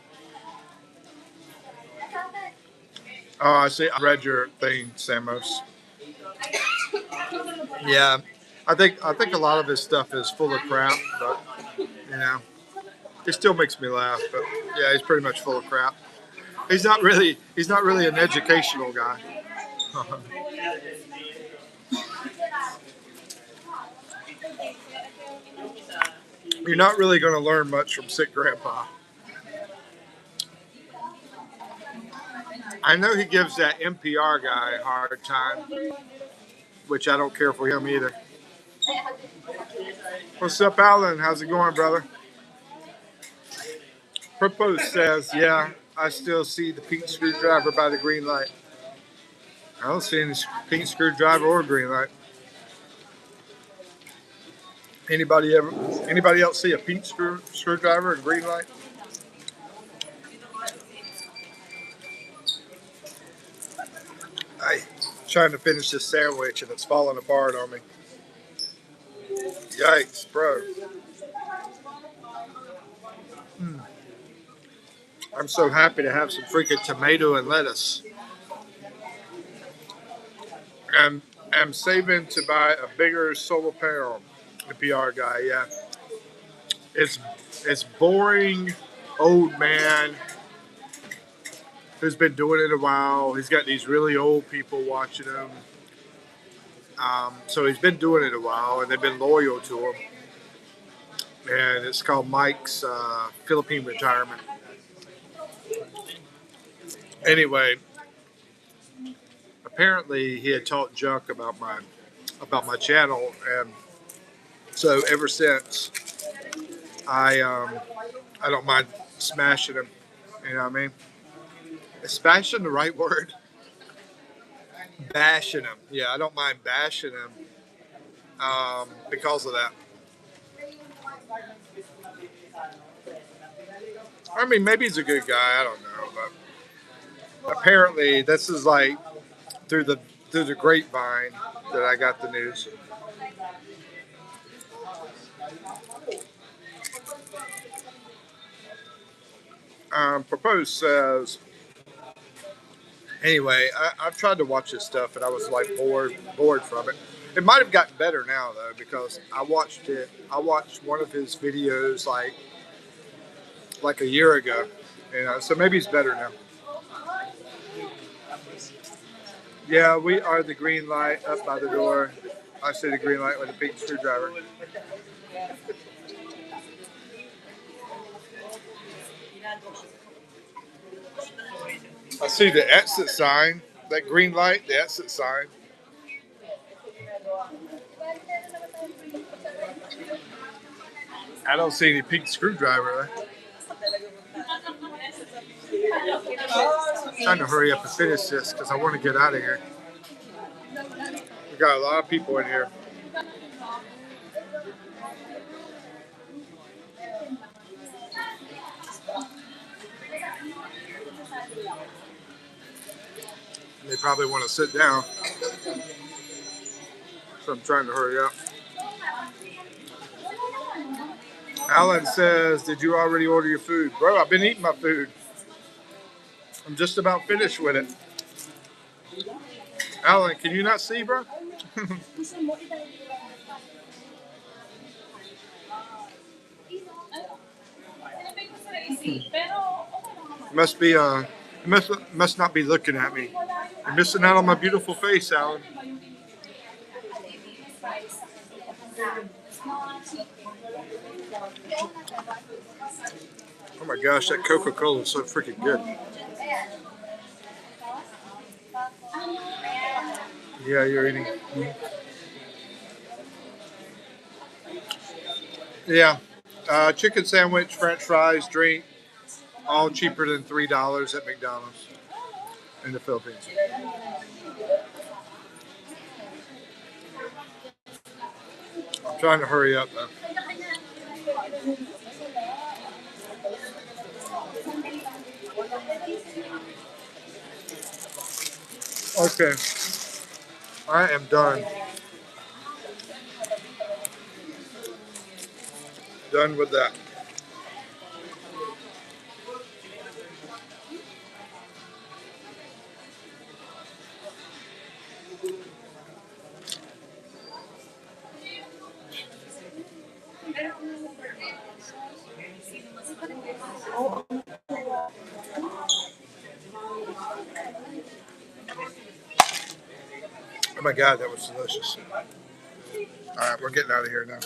Oh, I see. I read your thing, Samos. Yeah, I think a lot of his stuff is full of crap, but it still makes me laugh. But yeah, he's pretty much full of crap. He's not really an educational guy. You're not really going to learn much from Sick Grandpa. I know he gives that NPR guy a hard time, which I don't care for him either. What's up, Alan? How's it going, brother? Propose says, yeah, I still see the pink screwdriver by the green light. I don't see any pink screwdriver or green light. Anybody else see a pink screwdriver and green light? I trying to finish this sandwich and it's falling apart on me. Yikes, bro. I'm so happy to have some freaking tomato and lettuce. I'm saving to buy a bigger solar panel. The PR guy, yeah. It's it's boring old man who's been doing it a while. He's got these really old people watching him. So he's been doing it a while, and they've been loyal to him. And it's called Mike's Philippine Retirement. Anyway, apparently he had talked junk about my channel, and so ever since I don't mind smashing him. You know what I mean? Is smashing the right word? Bashing him. Yeah, I don't mind bashing him because of that. I mean, maybe he's a good guy. I don't know, but apparently this is like through the through the grapevine that I got the news. Proposed says anyway. I've tried to watch this stuff and I was like bored from it. It might have gotten better now though because I watched it. I watched one of his videos like a year ago. You know, so maybe it's better now. Yeah, we are the green light up by the door. I see the green light with a pink screwdriver. I see the exit sign, that green light, the exit sign. I don't see any pink screwdriver there. I'm trying to hurry up and finish this because I want to get out of here. We got a lot of people in here. They probably want to sit down, so I'm trying to hurry up. Alan says, "Did you already order your food, bro? I've been eating my food. I'm just about finished with it." Alan, can you not see, bro? Must be must not be looking at me. You're missing out on my beautiful face, Alan. Oh my gosh, that Coca-Cola is so freaking good. Yeah, you're eating. Yeah, chicken sandwich, French fries, drink, all cheaper than $3 at McDonald's in the Philippines. I'm trying to hurry up though. Okay, I am done. Done with that. Oh my god, that was delicious. All right, we're getting out of here now.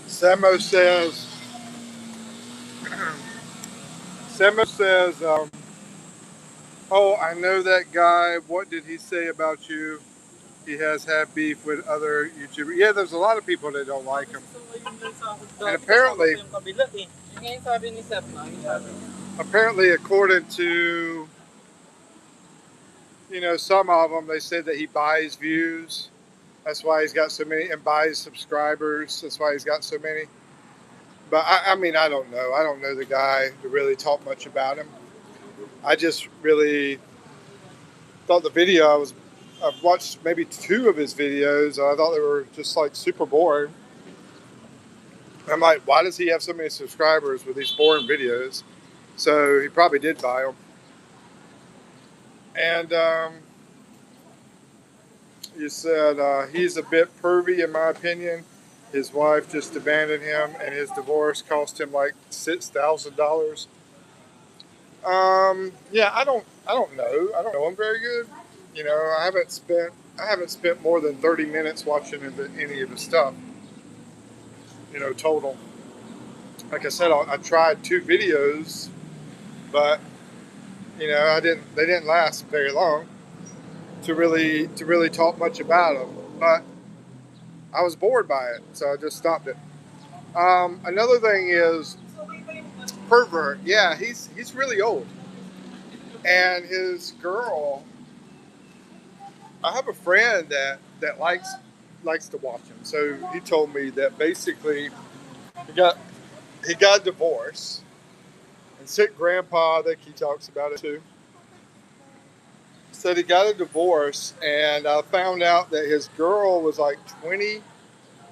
Samo says. Samo says. Oh, I know that guy. What did he say about you? He has had beef with other YouTubers. Yeah, there's a lot of people that don't like him. And apparently, according to some of them, they said that he buys views. That's why he's got so many, and buys subscribers. That's why he's got so many. But I mean, I don't know. I don't know the guy to really talk much about him. I just really thought the video I've watched maybe 2 of his videos. And I thought they were just like super boring. I'm like, why does he have so many subscribers with these boring videos? So he probably did buy them. And you said he's a bit pervy, in my opinion. His wife just abandoned him, and his divorce cost him like $6,000. Yeah, I don't know. I don't know him very good. I haven't spent more than 30 minutes watching any of his stuff. Total. Like I said, I tried 2 videos, but they didn't last very long to really talk much about them. But I was bored by it, so I just stopped it. Another thing is pervert. Yeah, he's really old, and his girl. I have a friend that likes to watch him. So he told me that basically he got he got divorced, and sick grandpa. I think he talks about it too. Said he got a divorce, and I found out that his girl was like 20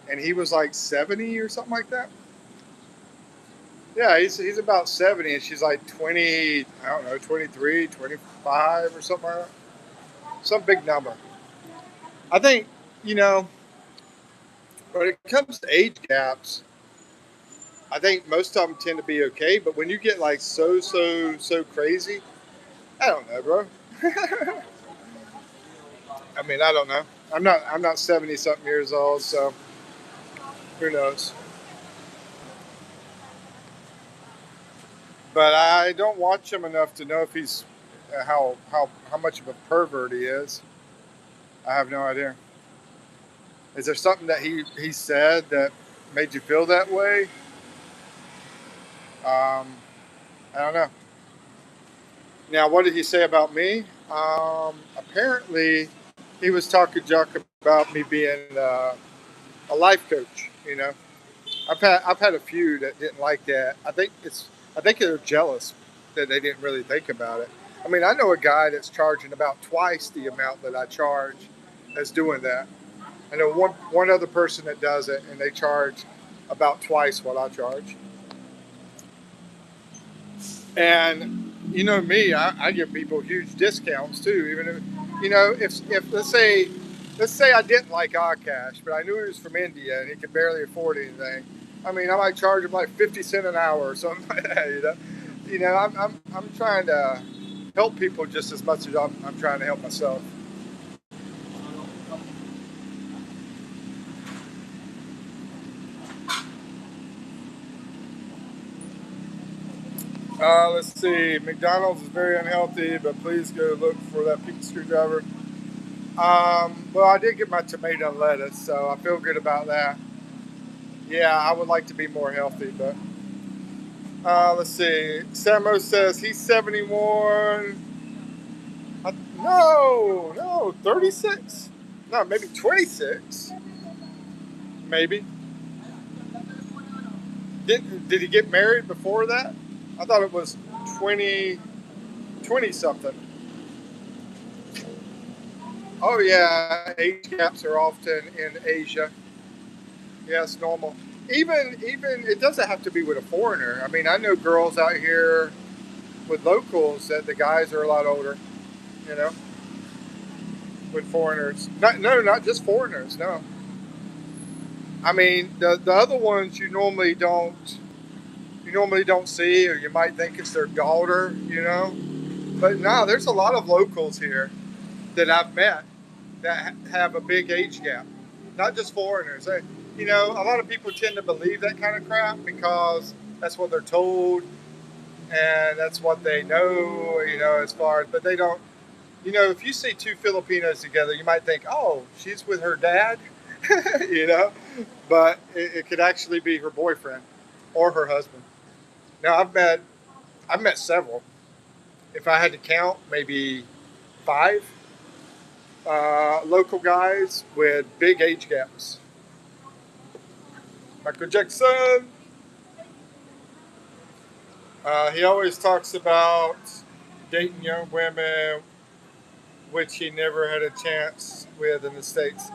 and he was like 70 or something like that. Yeah, he's about 70 and she's like 20, I don't know, 23, 25 or something like that. Some big number. I think, you know, when it comes to age gaps, I think most of them tend to be okay, but when you get like so crazy, I don't know, bro. I mean, I don't know. I'm not 70 something years old, so who knows? But I don't watch him enough to know if he's how much of a pervert he is. I have no idea. Is there something that he said that made you feel that way? I don't know. Now, what did he say about me? Apparently, he was talking junk about me being a life coach. I've had a few that didn't like that. I think they're jealous that they didn't really think about it. I mean, I know a guy that's charging about twice the amount that I charge that's doing that. I know one other person that does it, and they charge about twice what I charge. And me, I give people huge discounts too. Even if let's say I didn't like Akash, but I knew he was from India and he could barely afford anything. I mean, I might charge him like 50 cents an hour or something like that. I'm trying to help people just as much as I'm trying to help myself. Let's see. McDonald's is very unhealthy, but please go look for that pink screwdriver. Well, I did get my tomato and lettuce, so I feel good about that. Yeah, I would like to be more healthy, but let's see. Samo says he's 71. No, 36. No, maybe 26. Maybe. Did he get married before that? I thought it was 20 something. Oh yeah, age gaps are often in Asia. Yeah, it's normal. Even it doesn't have to be with a foreigner. I mean, I know girls out here with locals that the guys are a lot older. You know, with foreigners. Not just foreigners. No, I mean the other ones you normally don't see, or you might think it's their daughter. But no, there's a lot of locals here that I've met that have a big age gap. Not just foreigners. A lot of people tend to believe that kind of crap because that's what they're told and that's what they know. As far as, but they don't. You know, if you see two Filipinos together, you might think, oh, she's with her dad, you know, but it could actually be her boyfriend or her husband. Now, I've met several. If I had to count, maybe five local guys with big age gaps. Michael Jackson. He always talks about dating young women, which he never had a chance with in the States.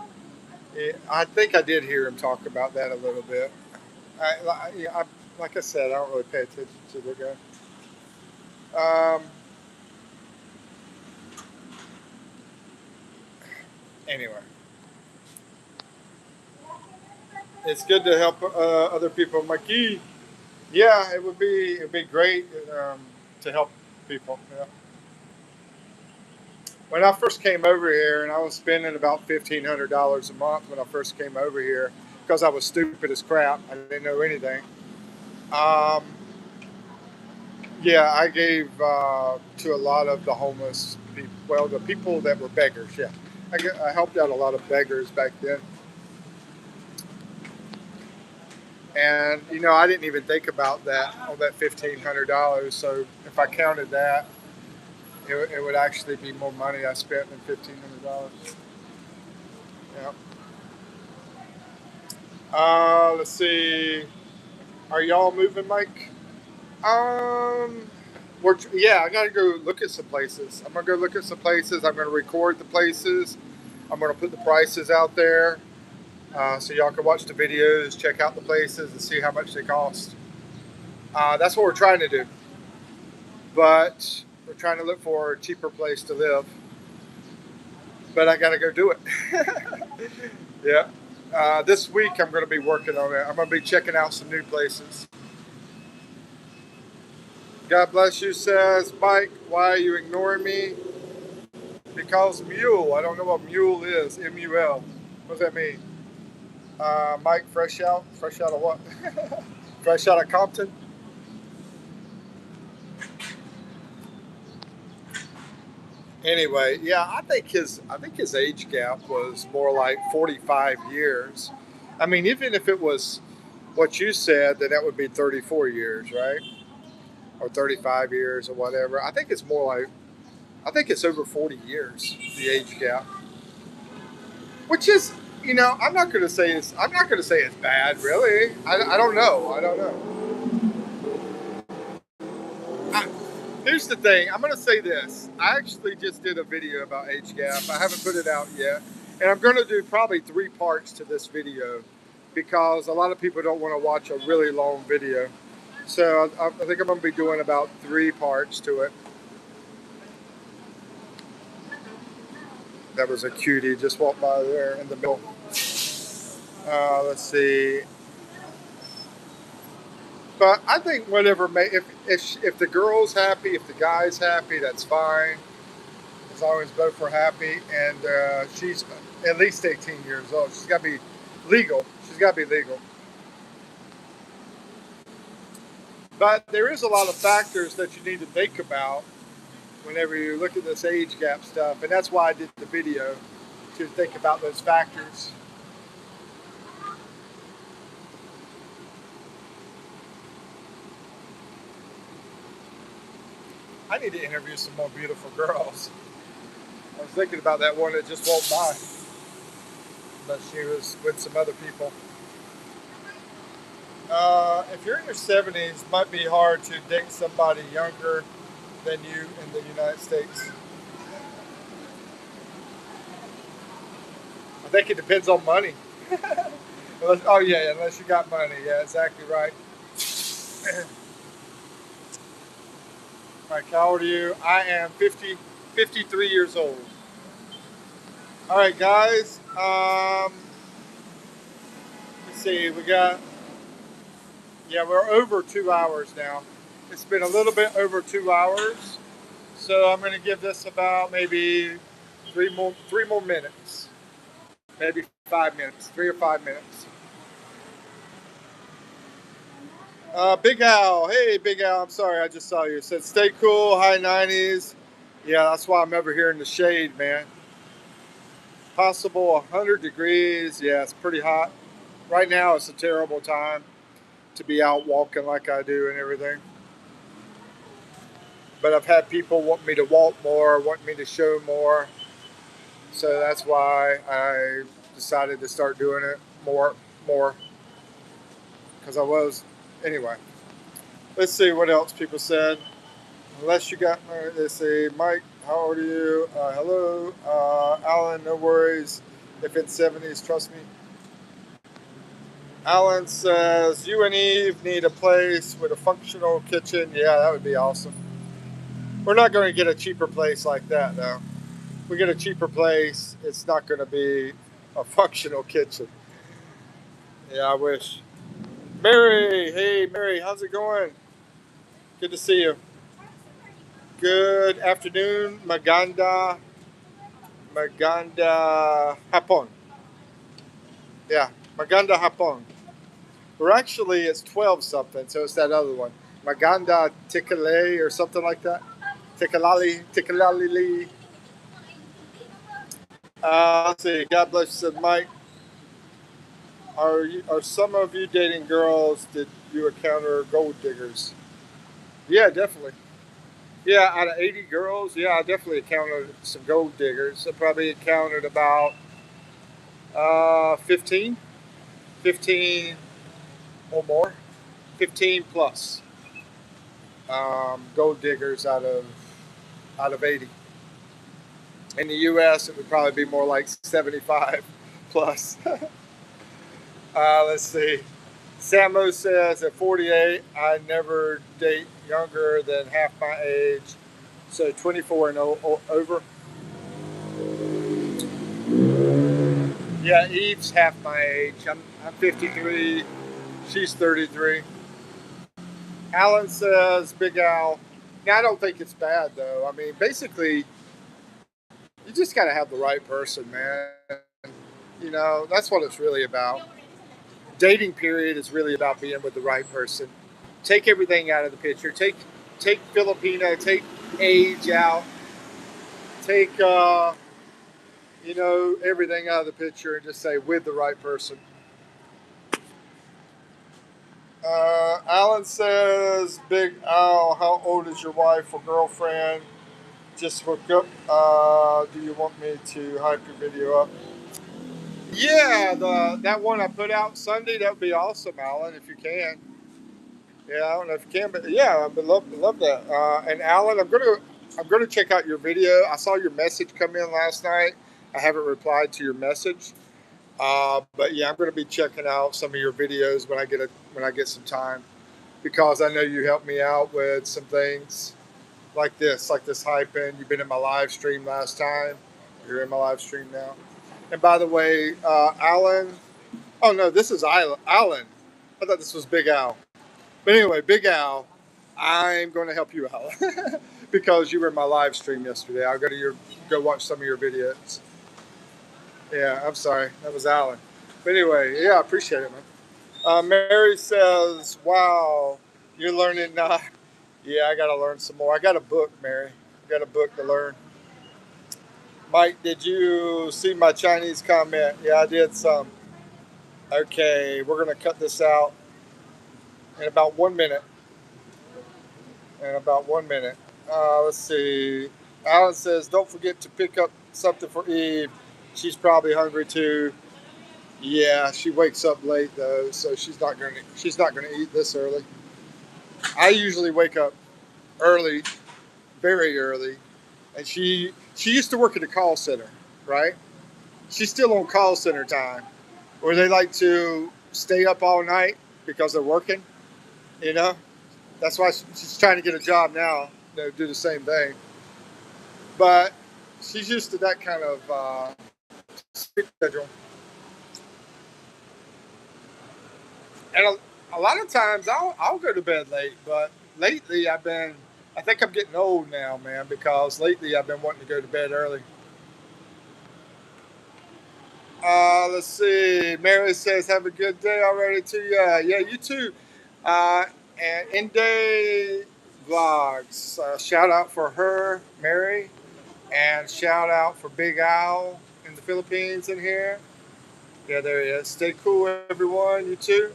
I think I did hear him talk about that a little bit. Like I said, I don't really pay attention to the guy. Anyway, it's good to help other people. Mikey, yeah, it'd be great to help people. Yeah. When I first came over here, and I was spending about $1,500 a month when I first came over here because I was stupid as crap. I didn't know anything. Um, yeah, I gave to a lot of the homeless people. Well, the people that were beggars. Yeah, I helped out a lot of beggars back then. And you know, I didn't even think about that on that $1,500. So if I counted that, it would actually be more money I spent than $1,500. Yeah. Let's see. Are y'all moving, Mike? Um, yeah, I gotta go look at some places. I'm gonna go look at some places. I'm gonna record the places. I'm gonna put the prices out there so y'all can watch the videos, check out the places, and see how much they cost. That's what we're trying to do. But we're trying to look for a cheaper place to live. But I gotta go do it. Yeah. This week I'm gonna be working on it. I'm gonna be checking out some new places. God bless you, says Mike. Why are you ignoring me? Because mule. I don't know what mule is. MUL. What does that mean? Mike, fresh out? Fresh out of what? Fresh out of Compton? Anyway, yeah, I think his age gap was more like 45 years. I mean, even if it was what you said, then that would be 34 years, right? Or 35 years or whatever. I think it's over 40 years, the age gap. Which is, you know, I'm not going to say it's bad, really. I don't know. I don't know. I, Here's the thing. I'm going to say this. I actually just did a video about age gap. I haven't put it out yet. And I'm going to do probably 3 parts to this video because a lot of people don't want to watch a really long video. So I think I'm going to be doing about 3 parts to it. That was a cutie just walked by there in the middle. Let's see. But I think whatever, if the girl's happy, if the guy's happy, that's fine. As long as both are happy, and she's at least 18 years old. She's got to be legal. She's got to be legal. But there is a lot of factors that you need to think about whenever you look at this age gap stuff, and that's why I did the video to think about those factors. I need to interview some more beautiful girls. I was thinking about that one that just walked by, but she was with some other people. If you're in your 70s, it might be hard to date somebody younger than you in the United States. I think it depends on money. Oh yeah, unless you got money. Yeah, exactly right. All right, how old are you? I am 53 years old. All right, guys. Let's see. Yeah, we're over 2 hours now. It's been a little bit over 2 hours. So I'm going to give this about maybe three more minutes. Maybe 5 minutes, 3 or 5 minutes. Big Al, hey Big Al, I'm sorry I just saw you. It said stay cool, high 90s. Yeah, that's why I'm over here in the shade, man. Possible 100 degrees. Yeah, it's pretty hot. Right now, it's a terrible time to be out walking like I do and everything. But I've had people want me to walk more, want me to show more. So that's why I decided to start doing it more. Because I was, anyway. Let's see what else people said. Unless you got, let's see, Mike, how old are you? Hello, Alan, no worries. If it's 70s, trust me. Alan says, you and Eve need a place with a functional kitchen. Yeah, that would be awesome. We're not going to get a cheaper place like that, though. If we get a cheaper place, it's not going to be a functional kitchen. Yeah, I wish. Mary, hey, Mary, how's it going? Good to see you. Good afternoon, Maganda Hapon. Yeah, Maganda Hapon. We're actually, it's 12 something, so it's that other one. Maganda Tikale or something like that. Tikalali. Let's see. God bless you, said Mike. Are some of you dating girls? Did you encounter gold diggers? Yeah, definitely. Yeah, out of 80 girls, yeah, I definitely encountered some gold diggers. I probably encountered about 15, 15 or more, 15 plus gold diggers out of 80. In the U.S., it would probably be more like 75 plus. Let's see. Samo says at 48, I never date younger than half my age, so 24 and over. Yeah, Eve's half my age. I'm 53. She's 33. Alan says, Big Al. Now, I don't think it's bad, though. I mean, basically, you just got to have the right person, man. You know, that's what it's really about. Dating period is really about being with the right person. Take everything out of the picture. Take Filipino, take age out, take everything out of the picture, and just say with the right person. Alan says, Big Al, how old is your wife or girlfriend? Just hooked up. Do you want me to hype your video up? Yeah, that one I put out Sunday, that would be awesome, Alan, if you can. Yeah, I don't know if you can, but yeah, I would love that. And Alan, I'm gonna check out your video. I saw your message come in last night. I haven't replied to your message, but yeah, I'm gonna be checking out some of your videos when I get some time, because I know you helped me out with some things like this hyping. You've been in my live stream last time. You're in my live stream now. And by the way, Alan. Oh no, this is Alan. I thought this was Big Al. But anyway, Big Al, I'm going to help you out because you were in my live stream yesterday. I'll go watch some of your videos. Yeah, I'm sorry, that was Alan. But anyway, yeah, I appreciate it, man. Mary says, "Wow, you're learning now." Yeah, I got to learn some more. I got a book, Mary. I got a book to learn. Mike, did you see my Chinese comment? Yeah, I did some. Okay, we're gonna cut this out in about 1 minute. In about 1 minute. Let's see. Alan says, "Don't forget to pick up something for Eve. She's probably hungry too." Yeah, she wakes up late though, so she's not gonna eat this early. I usually wake up early, very early, and she used to work at a call center, right? She's still on call center time, where they like to stay up all night because they're working. You know, that's why she's trying to get a job now. Do the same thing, but she's used to that kind of schedule. And a lot of times I'll go to bed late, but lately I think I'm getting old now, man, because lately I've been wanting to go to bed early. Let's see. Mary says, "Have a good day already, too." Yeah, you too. Uh, and Inde Vlogs. Shout out for her, Mary, and shout out for Big Al in the Philippines in here. Yeah, there he is. Stay cool, everyone. You too.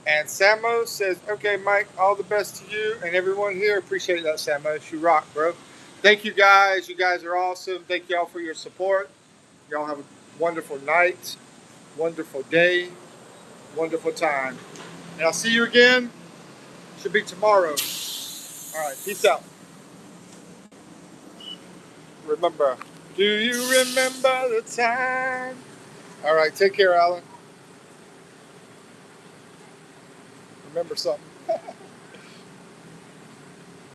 And Samo says, okay, Mike, all the best to you and everyone here. Appreciate that, Samo. You rock, bro. Thank you guys. You guys are awesome. Thank y'all for your support. Y'all have a wonderful night, wonderful day, wonderful time. And I'll see you again. Should be tomorrow. All right, peace out. Remember, do you remember the time? All right, take care, Alan. Remember something.